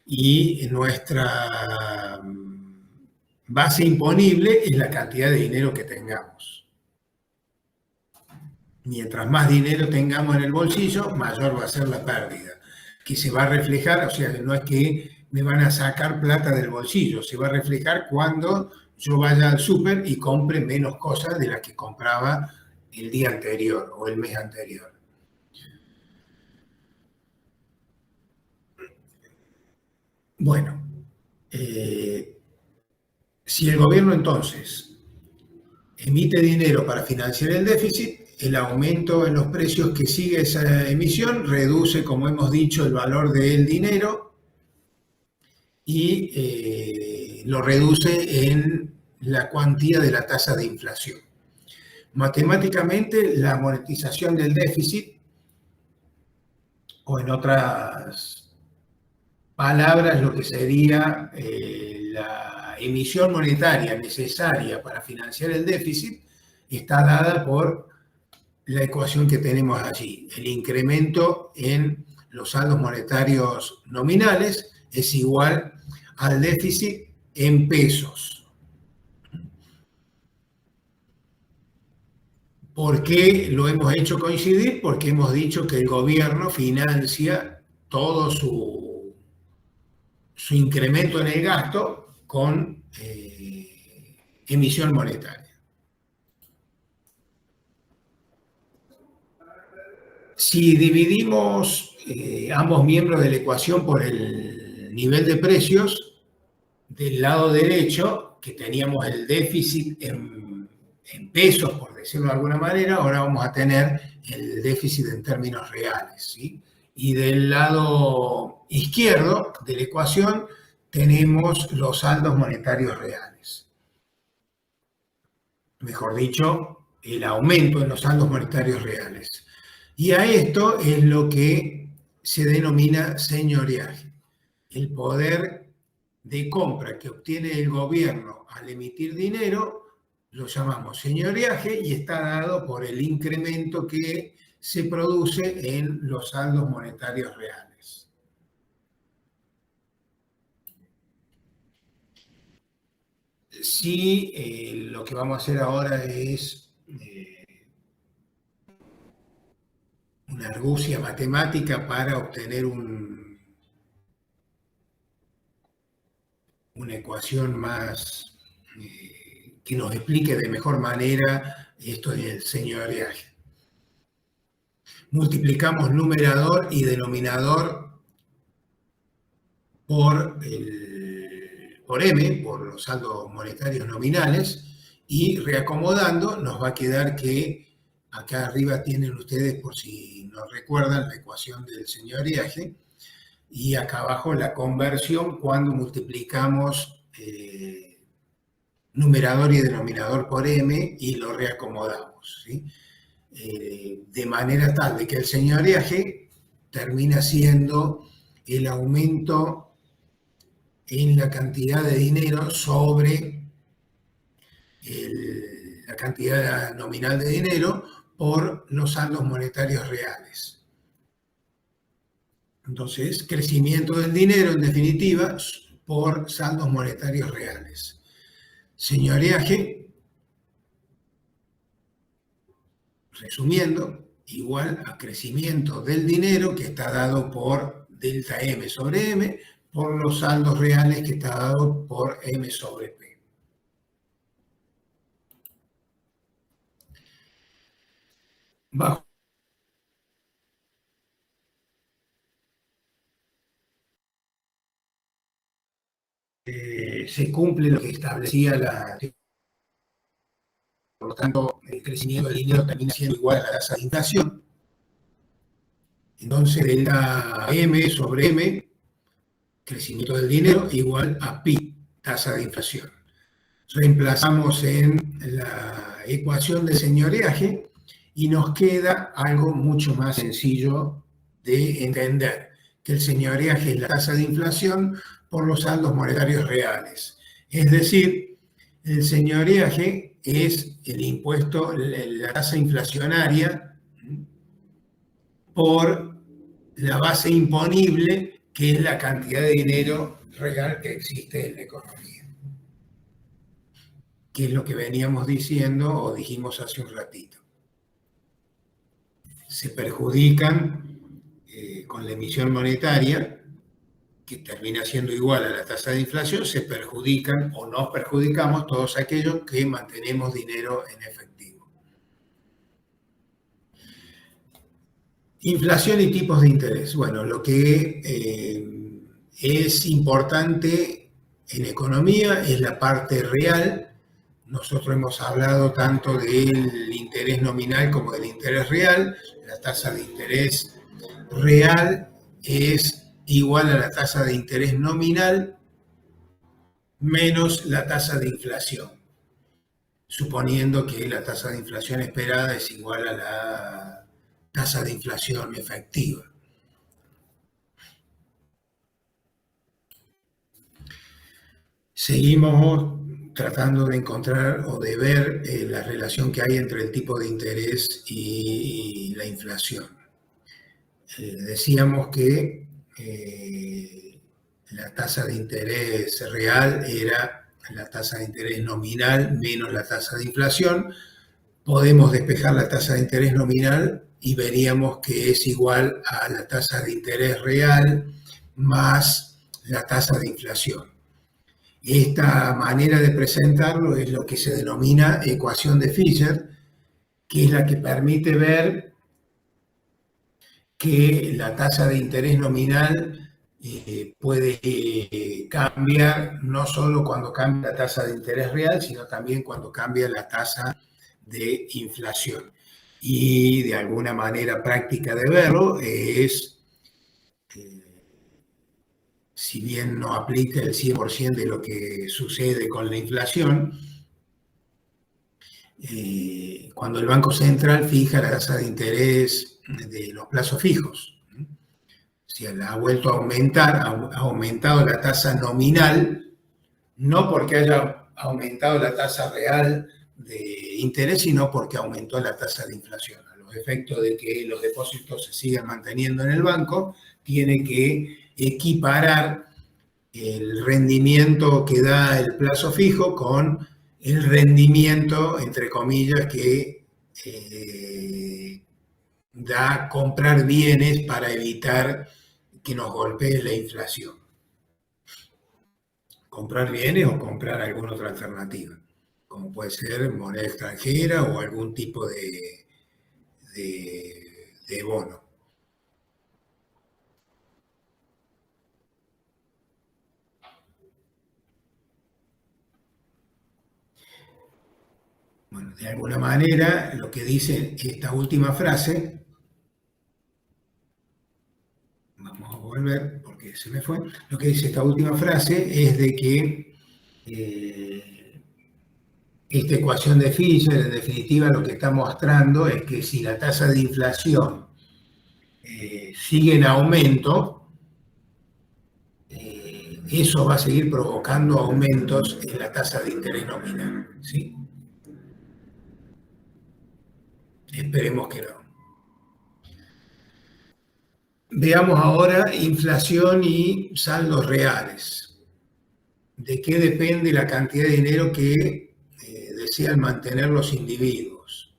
Speaker 1: Y nuestra base imponible es la cantidad de dinero que tengamos. Mientras más dinero tengamos en el bolsillo, mayor va a ser la pérdida, que se va a reflejar, o sea, no es que me van a sacar plata del bolsillo, se va a reflejar cuando yo vaya al súper y compre menos cosas de las que compraba el día anterior o el mes anterior. Bueno, si el gobierno entonces emite dinero para financiar el déficit, el aumento en los precios que sigue esa emisión reduce, como hemos dicho, el valor del dinero y lo reduce en la cuantía de la tasa de inflación. Matemáticamente, la monetización del déficit, o en otras palabras, lo que sería la emisión monetaria necesaria para financiar el déficit, está dada por la ecuación que tenemos allí. El incremento en los saldos monetarios nominales es igual al déficit en pesos. ¿Por qué lo hemos hecho coincidir? Porque hemos dicho que el gobierno financia todo su incremento en el gasto con emisión monetaria. Si dividimos ambos miembros de la ecuación por el nivel de precios, del lado derecho, que teníamos el déficit en pesos, por decirlo de alguna manera, ahora vamos a tener el déficit en términos reales, ¿sí? Y del lado izquierdo de la ecuación tenemos los saldos monetarios reales. Mejor dicho, el aumento en los saldos monetarios reales. Y a esto es lo que se denomina señoreaje, el poder de compra que obtiene el gobierno al emitir dinero, lo llamamos señoreaje y está dado por el incremento que se produce en los saldos monetarios reales. Si lo que vamos a hacer ahora es una argucia matemática para obtener una ecuación más que nos explique de mejor manera esto del señoreaje. Multiplicamos numerador y denominador por M, por los saldos monetarios nominales, y reacomodando nos va a quedar que acá arriba tienen ustedes, por si no recuerdan, la ecuación del señoreaje, y acá abajo la conversión cuando multiplicamos numerador y denominador por M y lo reacomodamos, ¿sí? De manera tal de que el señoreaje termina siendo el aumento en la cantidad de dinero sobre la cantidad nominal de dinero por los saldos monetarios reales. Entonces, crecimiento del dinero, en definitiva, por saldos monetarios reales. Señoreaje, resumiendo, igual a crecimiento del dinero que está dado por delta M sobre M, por los saldos reales que está dado por M sobre P. Bajo se cumple lo que establecía la... Por lo tanto, el crecimiento del dinero termina siendo igual a la tasa de inflación. Entonces, delta M sobre M, crecimiento del dinero, igual a pi, tasa de inflación. Reemplazamos en la ecuación de señoreaje y nos queda algo mucho más sencillo de entender, que el señoreaje es la tasa de inflación por los saldos monetarios reales. Es decir, el señoreaje es el impuesto, la tasa inflacionaria por la base imponible, que es la cantidad de dinero real que existe en la economía, que es lo que veníamos diciendo o dijimos hace un ratito. Se perjudican con la emisión monetaria, que termina siendo igual a la tasa de inflación, se perjudican o nos perjudicamos todos aquellos que mantenemos dinero en efectivo. Inflación y tipos de interés. Bueno, lo que es importante en economía es la parte real. Nosotros hemos hablado tanto del interés nominal como del interés real. La tasa de interés real es igual a la tasa de interés nominal menos la tasa de inflación, suponiendo que la tasa de inflación esperada es igual a la tasa de inflación efectiva. Seguimos tratando de encontrar o de ver la relación que hay entre el tipo de interés y la inflación. Decíamos que la tasa de interés real era la tasa de interés nominal menos la tasa de inflación. Podemos despejar la tasa de interés nominal y veríamos que es igual a la tasa de interés real más la tasa de inflación. Esta manera de presentarlo es lo que se denomina ecuación de Fisher, que es la que permite ver que la tasa de interés nominal puede cambiar no solo cuando cambia la tasa de interés real, sino también cuando cambia la tasa de inflación. Y de alguna manera práctica de verlo es, si bien no aplica el 100% de lo que sucede con la inflación, cuando el Banco Central fija la tasa de interés de los plazos fijos, si ha vuelto a aumentar, ha aumentado la tasa nominal, no porque haya aumentado la tasa real de interés, sino porque aumentó la tasa de inflación. A los efectos de que los depósitos se sigan manteniendo en el banco, tiene que equiparar el rendimiento que da el plazo fijo con el rendimiento, entre comillas, que da comprar bienes para evitar que nos golpee la inflación. Comprar bienes o comprar alguna otra alternativa, como puede ser moneda extranjera o algún tipo de bono. Bueno, de alguna manera, lo que dice esta última frase, vamos a volver porque se me fue, lo que dice esta última frase es de que esta ecuación de Fisher, en definitiva, lo que está mostrando es que si la tasa de inflación sigue en aumento, eso va a seguir provocando aumentos en la tasa de interés nominal, ¿sí? Esperemos que no. Veamos ahora inflación y saldos reales. ¿De qué depende la cantidad de dinero que desean mantener los individuos?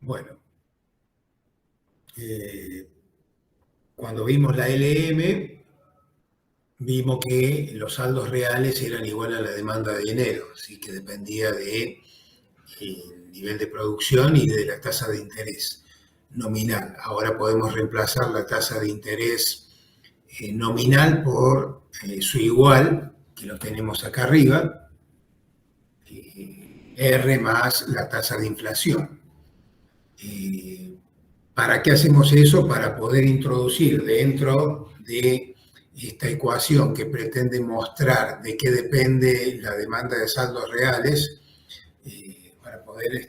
Speaker 1: Bueno, cuando vimos la LM, vimos que los saldos reales eran igual a la demanda de dinero, así que dependía del nivel de producción y de la tasa de interés nominal. Ahora podemos reemplazar la tasa de interés nominal por su igual, que lo tenemos acá arriba, R más la tasa de inflación. ¿Para qué hacemos eso? Para poder introducir dentro de esta ecuación que pretende mostrar de qué depende la demanda de saldos reales, para poder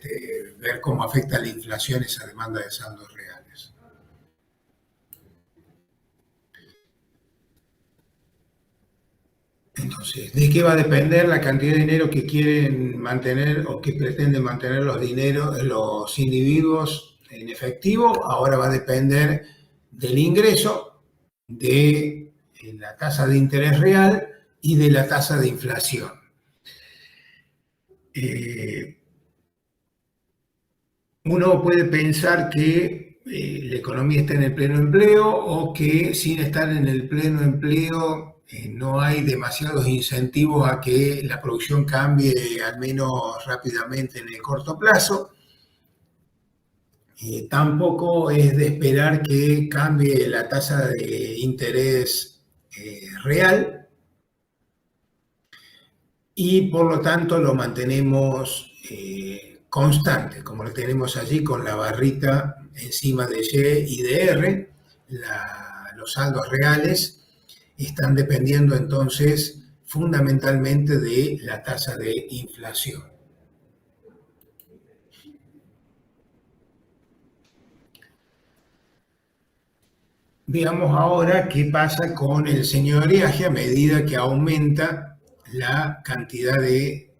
Speaker 1: ver cómo afecta la inflación esa demanda de saldos reales. Entonces, ¿de qué va a depender la cantidad de dinero que quieren mantener o que pretenden mantener los individuos en efectivo? Ahora va a depender del ingreso, de la tasa de interés real y de la tasa de inflación. Uno puede pensar que la economía está en el pleno empleo o que sin estar en el pleno empleo no hay demasiados incentivos a que la producción cambie al menos rápidamente en el corto plazo. Tampoco es de esperar que cambie la tasa de interés real y por lo tanto lo mantenemos constante, como lo tenemos allí con la barrita encima de Y y de R. Los saldos reales están dependiendo entonces fundamentalmente de la tasa de inflación. Veamos ahora qué pasa con el señoreaje a medida que aumenta la cantidad de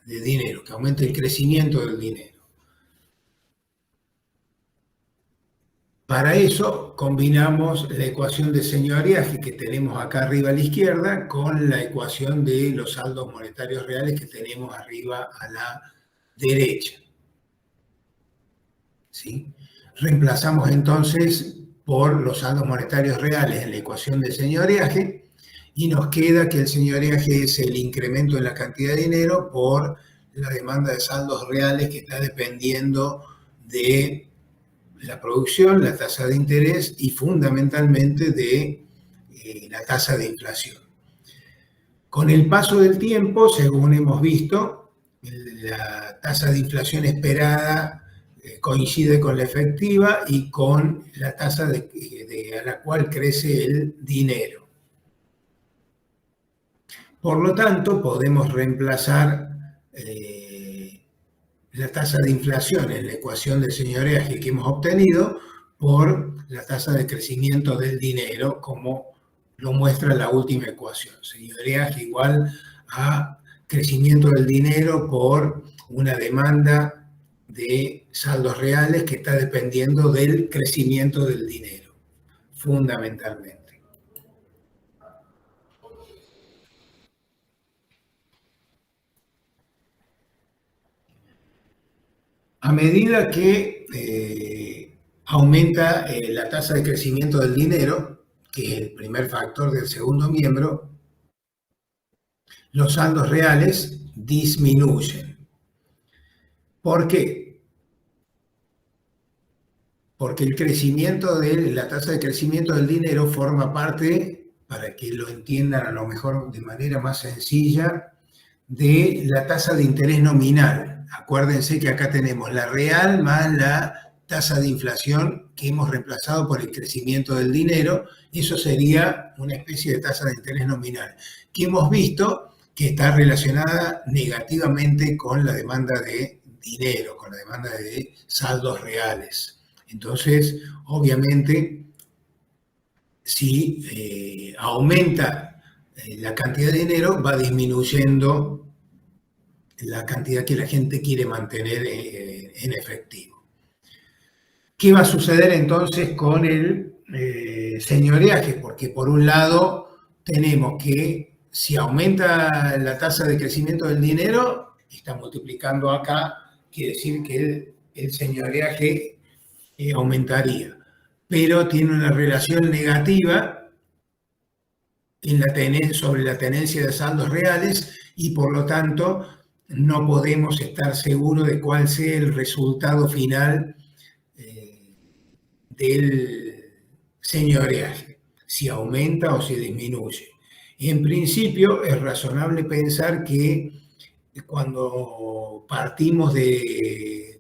Speaker 1: dinero, que aumenta el crecimiento del dinero. Para eso combinamos la ecuación de señoreaje que tenemos acá arriba a la izquierda con la ecuación de los saldos monetarios reales que tenemos arriba a la derecha. ¿Sí? Reemplazamos entonces por los saldos monetarios reales en la ecuación de señoreaje y nos queda que el señoreaje es el incremento en la cantidad de dinero por la demanda de saldos reales que está dependiendo de la producción, la tasa de interés y fundamentalmente de la tasa de inflación. Con el paso del tiempo, según hemos visto, la tasa de inflación esperada coincide con la efectiva y con la tasa a la cual crece el dinero. Por lo tanto, podemos reemplazar la tasa de inflación en la ecuación de señoreaje que hemos obtenido por la tasa de crecimiento del dinero, como lo muestra la última ecuación. Señoreaje igual a crecimiento del dinero por una demanda de saldos reales que está dependiendo del crecimiento del dinero, fundamentalmente. A medida que aumenta la tasa de crecimiento del dinero, que es el primer factor del segundo miembro, los saldos reales disminuyen. ¿Por qué? Porque el crecimiento de la tasa de crecimiento del dinero forma parte, para que lo entiendan a lo mejor de manera más sencilla, de la tasa de interés nominal. Acuérdense que acá tenemos la real más la tasa de inflación que hemos reemplazado por el crecimiento del dinero. Eso sería una especie de tasa de interés nominal, que hemos visto que está relacionada negativamente con la demanda de dinero, con la demanda de saldos reales. Entonces, obviamente, si aumenta la cantidad de dinero, va disminuyendo la cantidad que la gente quiere mantener en efectivo. ¿Qué va a suceder entonces con el señoreaje? Porque por un lado tenemos que si aumenta la tasa de crecimiento del dinero, está multiplicando acá, quiere decir que el señoreaje aumentaría, pero tiene una relación negativa sobre la tenencia de saldos reales y por lo tanto no podemos estar seguros de cuál sea el resultado final del señoreaje, si aumenta o si disminuye. En principio es razonable pensar que cuando partimos de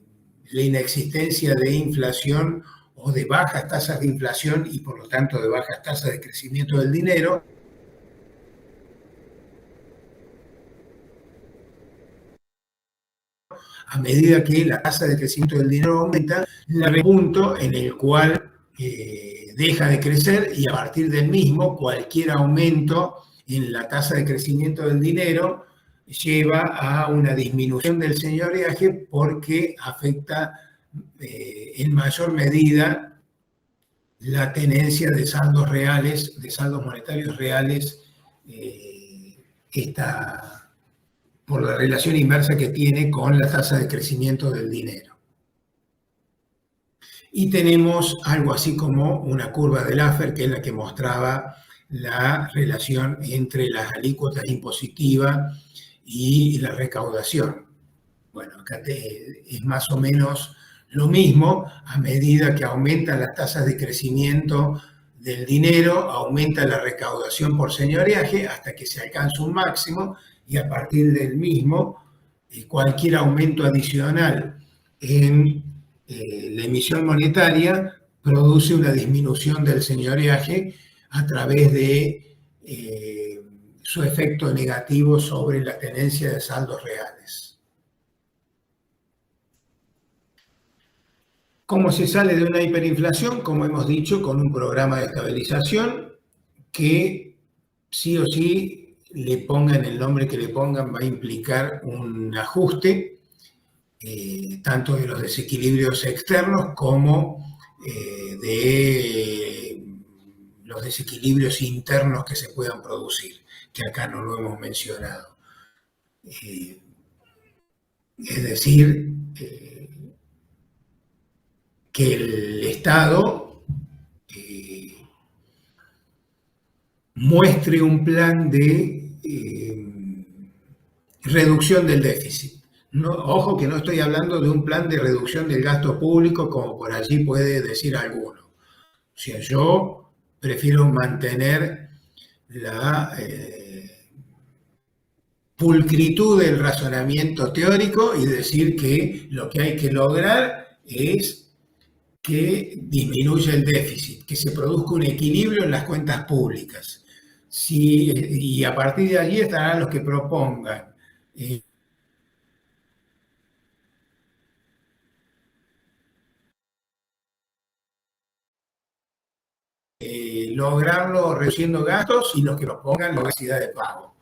Speaker 1: la inexistencia de inflación o de bajas tasas de inflación y por lo tanto de bajas tasas de crecimiento del dinero, a medida que la tasa de crecimiento del dinero aumenta, el punto en el cual deja de crecer y a partir del mismo cualquier aumento en la tasa de crecimiento del dinero lleva a una disminución del señoreaje porque afecta en mayor medida la tenencia de saldos reales, de saldos monetarios reales, por la relación inversa que tiene con la tasa de crecimiento del dinero. Y tenemos algo así como una curva de Laffer, que es la que mostraba la relación entre las alícuotas impositivas y la recaudación. Bueno, acá es más o menos lo mismo. A medida que aumentan las tasas de crecimiento del dinero, aumenta la recaudación por señoreaje hasta que se alcanza un máximo, y a partir del mismo, cualquier aumento adicional en la emisión monetaria produce una disminución del señoreaje a través de su efecto negativo sobre la tenencia de saldos reales. ¿Cómo se sale de una hiperinflación? Como hemos dicho, con un programa de estabilización que sí o sí, le pongan el nombre que le pongan, va a implicar un ajuste tanto de los desequilibrios externos como de los desequilibrios internos que se puedan producir, que acá no lo hemos mencionado. Es decir, que el Estado muestre un plan de reducción del déficit. No, ojo que no estoy hablando de un plan de reducción del gasto público como por allí puede decir alguno. O sea, yo prefiero mantener la pulcritud del razonamiento teórico y decir que lo que hay que lograr es que disminuya el déficit, que se produzca un equilibrio en las cuentas públicas. Y a partir de allí estarán los que propongan lograrlo reduciendo gastos y los que propongan la capacidad de pago.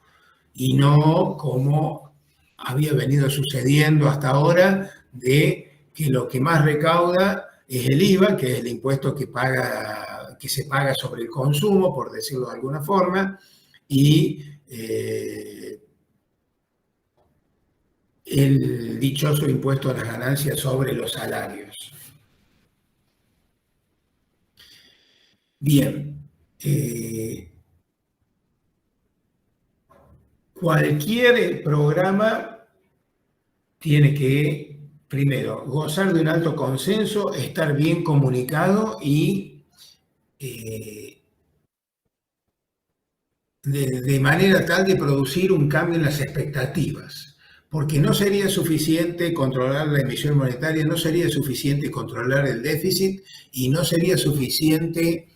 Speaker 1: Y no como había venido sucediendo hasta ahora, de que lo que más recauda es el IVA, que es el impuesto que se paga sobre el consumo, por decirlo de alguna forma, y el dichoso impuesto a las ganancias sobre los salarios. Bien, cualquier programa tiene que, primero, gozar de un alto consenso, estar bien comunicado y de manera tal de producir un cambio en las expectativas. Porque no sería suficiente controlar la emisión monetaria, no sería suficiente controlar el déficit y no sería suficiente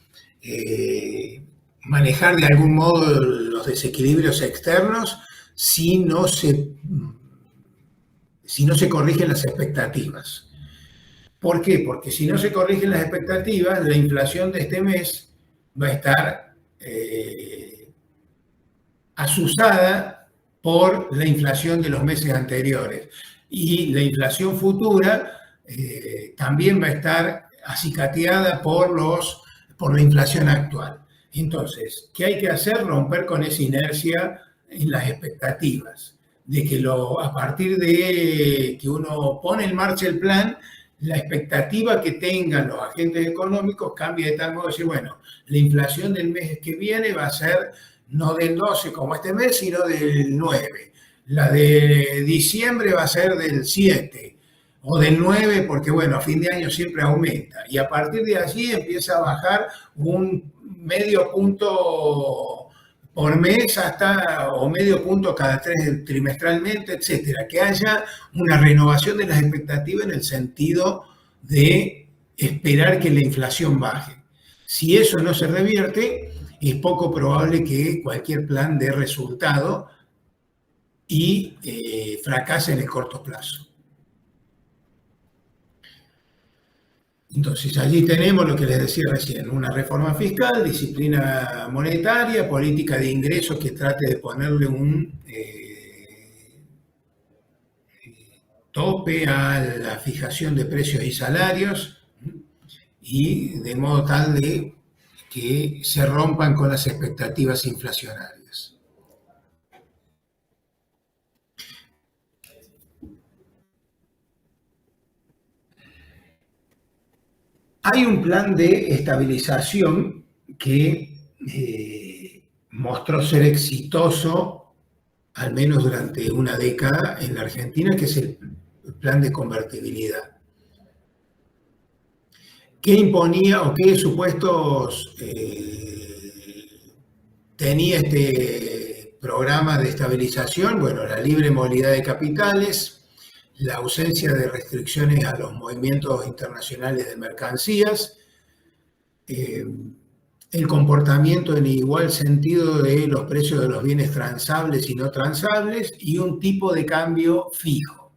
Speaker 1: manejar de algún modo los desequilibrios externos si no se corrigen las expectativas. ¿Por qué? Porque si no se corrigen las expectativas, la inflación de este mes va a estar asustada por la inflación de los meses anteriores. Y la inflación futura también va a estar acicateada por la inflación actual. Entonces, ¿qué hay que hacer? Romper con esa inercia en las expectativas, de que a partir de que uno pone en marcha el plan, la expectativa que tengan los agentes económicos cambia de tal modo de decir, bueno, la inflación del mes que viene va a ser no del 12 como este mes, sino del 9. La de diciembre va a ser del 7 o del 9, porque bueno, a fin de año siempre aumenta. Y a partir de allí empieza a bajar un medio punto por mes o medio punto cada trimestralmente, etcétera. Que haya una renovación de las expectativas en el sentido de esperar que la inflación baje. Si eso no se revierte, es poco probable que cualquier plan dé resultado y fracase en el corto plazo. Entonces, allí tenemos lo que les decía recién, una reforma fiscal, disciplina monetaria, política de ingresos que trate de ponerle un tope a la fijación de precios y salarios y de modo tal de que se rompan con las expectativas inflacionarias. Hay un plan de estabilización que mostró ser exitoso, al menos durante una década en la Argentina, que es el plan de convertibilidad. ¿Qué imponía o qué supuestos tenía este programa de estabilización? Bueno, la libre movilidad de capitales, la ausencia de restricciones a los movimientos internacionales de mercancías, el comportamiento en igual sentido de los precios de los bienes transables y no transables y un tipo de cambio fijo.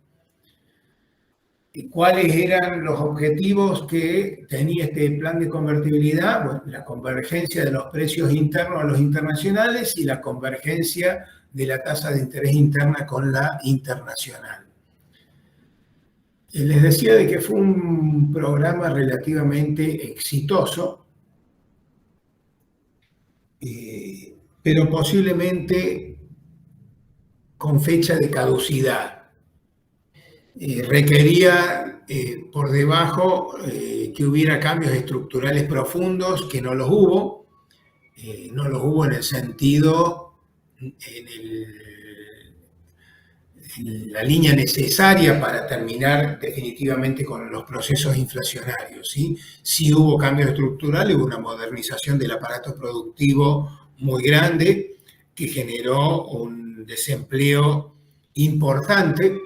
Speaker 1: ¿Cuáles eran los objetivos que tenía este plan de convertibilidad? Bueno, la convergencia de los precios internos a los internacionales y la convergencia de la tasa de interés interna con la internacional. Les decía de que fue un programa relativamente exitoso, pero posiblemente con fecha de caducidad. Requería por debajo que hubiera cambios estructurales profundos, que no los hubo. No los hubo en el sentido, en la línea necesaria para terminar definitivamente con los procesos inflacionarios. Sí hubo cambios estructurales, hubo una modernización del aparato productivo muy grande que generó un desempleo importante.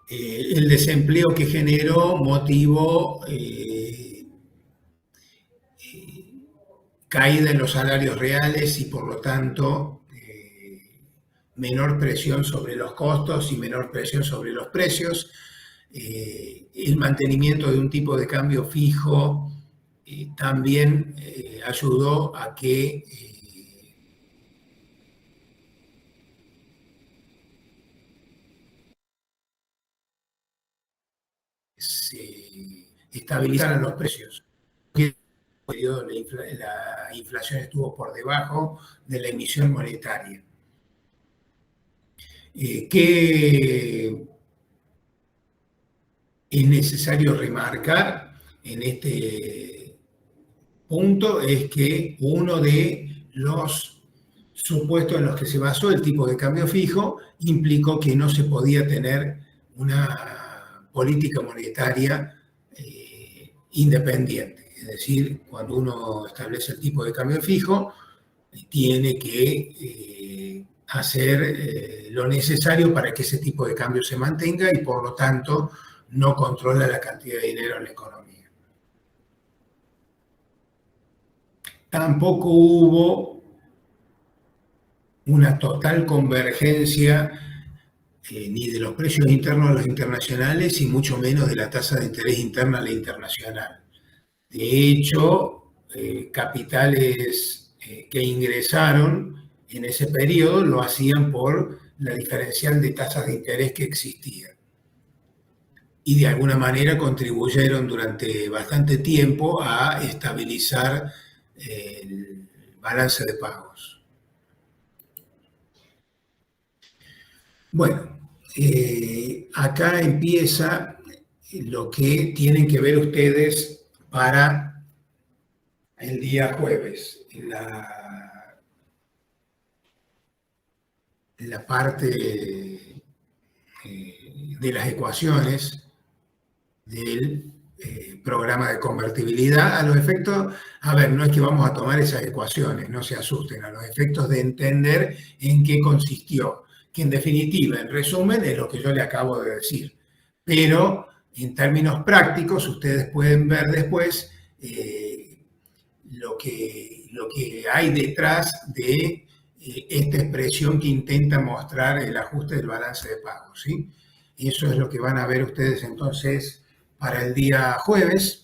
Speaker 1: El desempleo que generó motivó caída en los salarios reales y por lo tanto menor presión sobre los costos y menor presión sobre los precios. El mantenimiento de un tipo de cambio fijo también ayudó a que se estabilizaran los precios. En el periodo la inflación estuvo por debajo de la emisión monetaria. ¿Qué es necesario remarcar en este punto? Es que uno de los supuestos en los que se basó el tipo de cambio fijo implicó que no se podía tener una política monetaria independiente. Es decir, cuando uno establece el tipo de cambio fijo, tiene que hacer lo necesario para que ese tipo de cambio se mantenga y por lo tanto no controla la cantidad de dinero en la economía. Tampoco hubo una total convergencia ni de los precios internos a los internacionales y mucho menos de la tasa de interés interna a la internacional. De hecho, capitales que ingresaron en ese periodo lo hacían por la diferencial de tasas de interés que existía. Y de alguna manera contribuyeron durante bastante tiempo a estabilizar el balance de pagos. Bueno, acá empieza lo que tienen que ver ustedes para el día jueves, la parte de las ecuaciones del programa de convertibilidad. A los efectos, a ver, no es que vamos a tomar esas ecuaciones, no se asusten, a los efectos de entender en qué consistió, que en definitiva, en resumen, es lo que yo le acabo de decir. Pero en términos prácticos, ustedes pueden ver después lo que hay detrás de esta expresión que intenta mostrar el ajuste del balance de pagos, ¿sí? Eso es lo que van a ver ustedes entonces para el día jueves.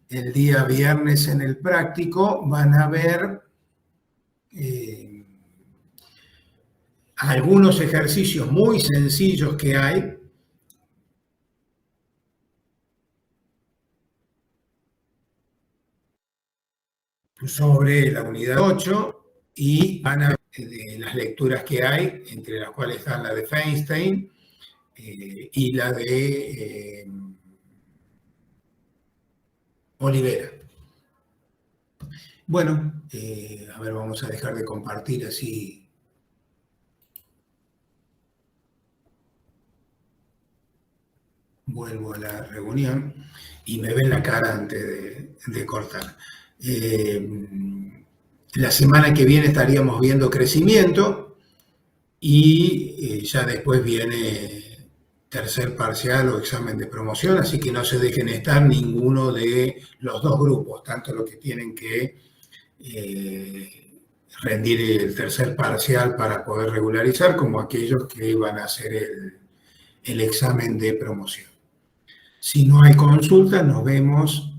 Speaker 1: El día viernes en el práctico van a ver algunos ejercicios muy sencillos que hay sobre la unidad 8 y van a ver las lecturas que hay, entre las cuales están la de Feinstein y la de Olivera. Bueno, a ver, vamos a dejar de compartir así. Vuelvo a la reunión y me ven la cara antes de cortar. La semana que viene estaríamos viendo crecimiento y ya después viene tercer parcial o examen de promoción, así que no se dejen estar ninguno de los dos grupos, tanto los que tienen que rendir el tercer parcial para poder regularizar, como aquellos que van a hacer el examen de promoción. Si no hay consulta, nos vemos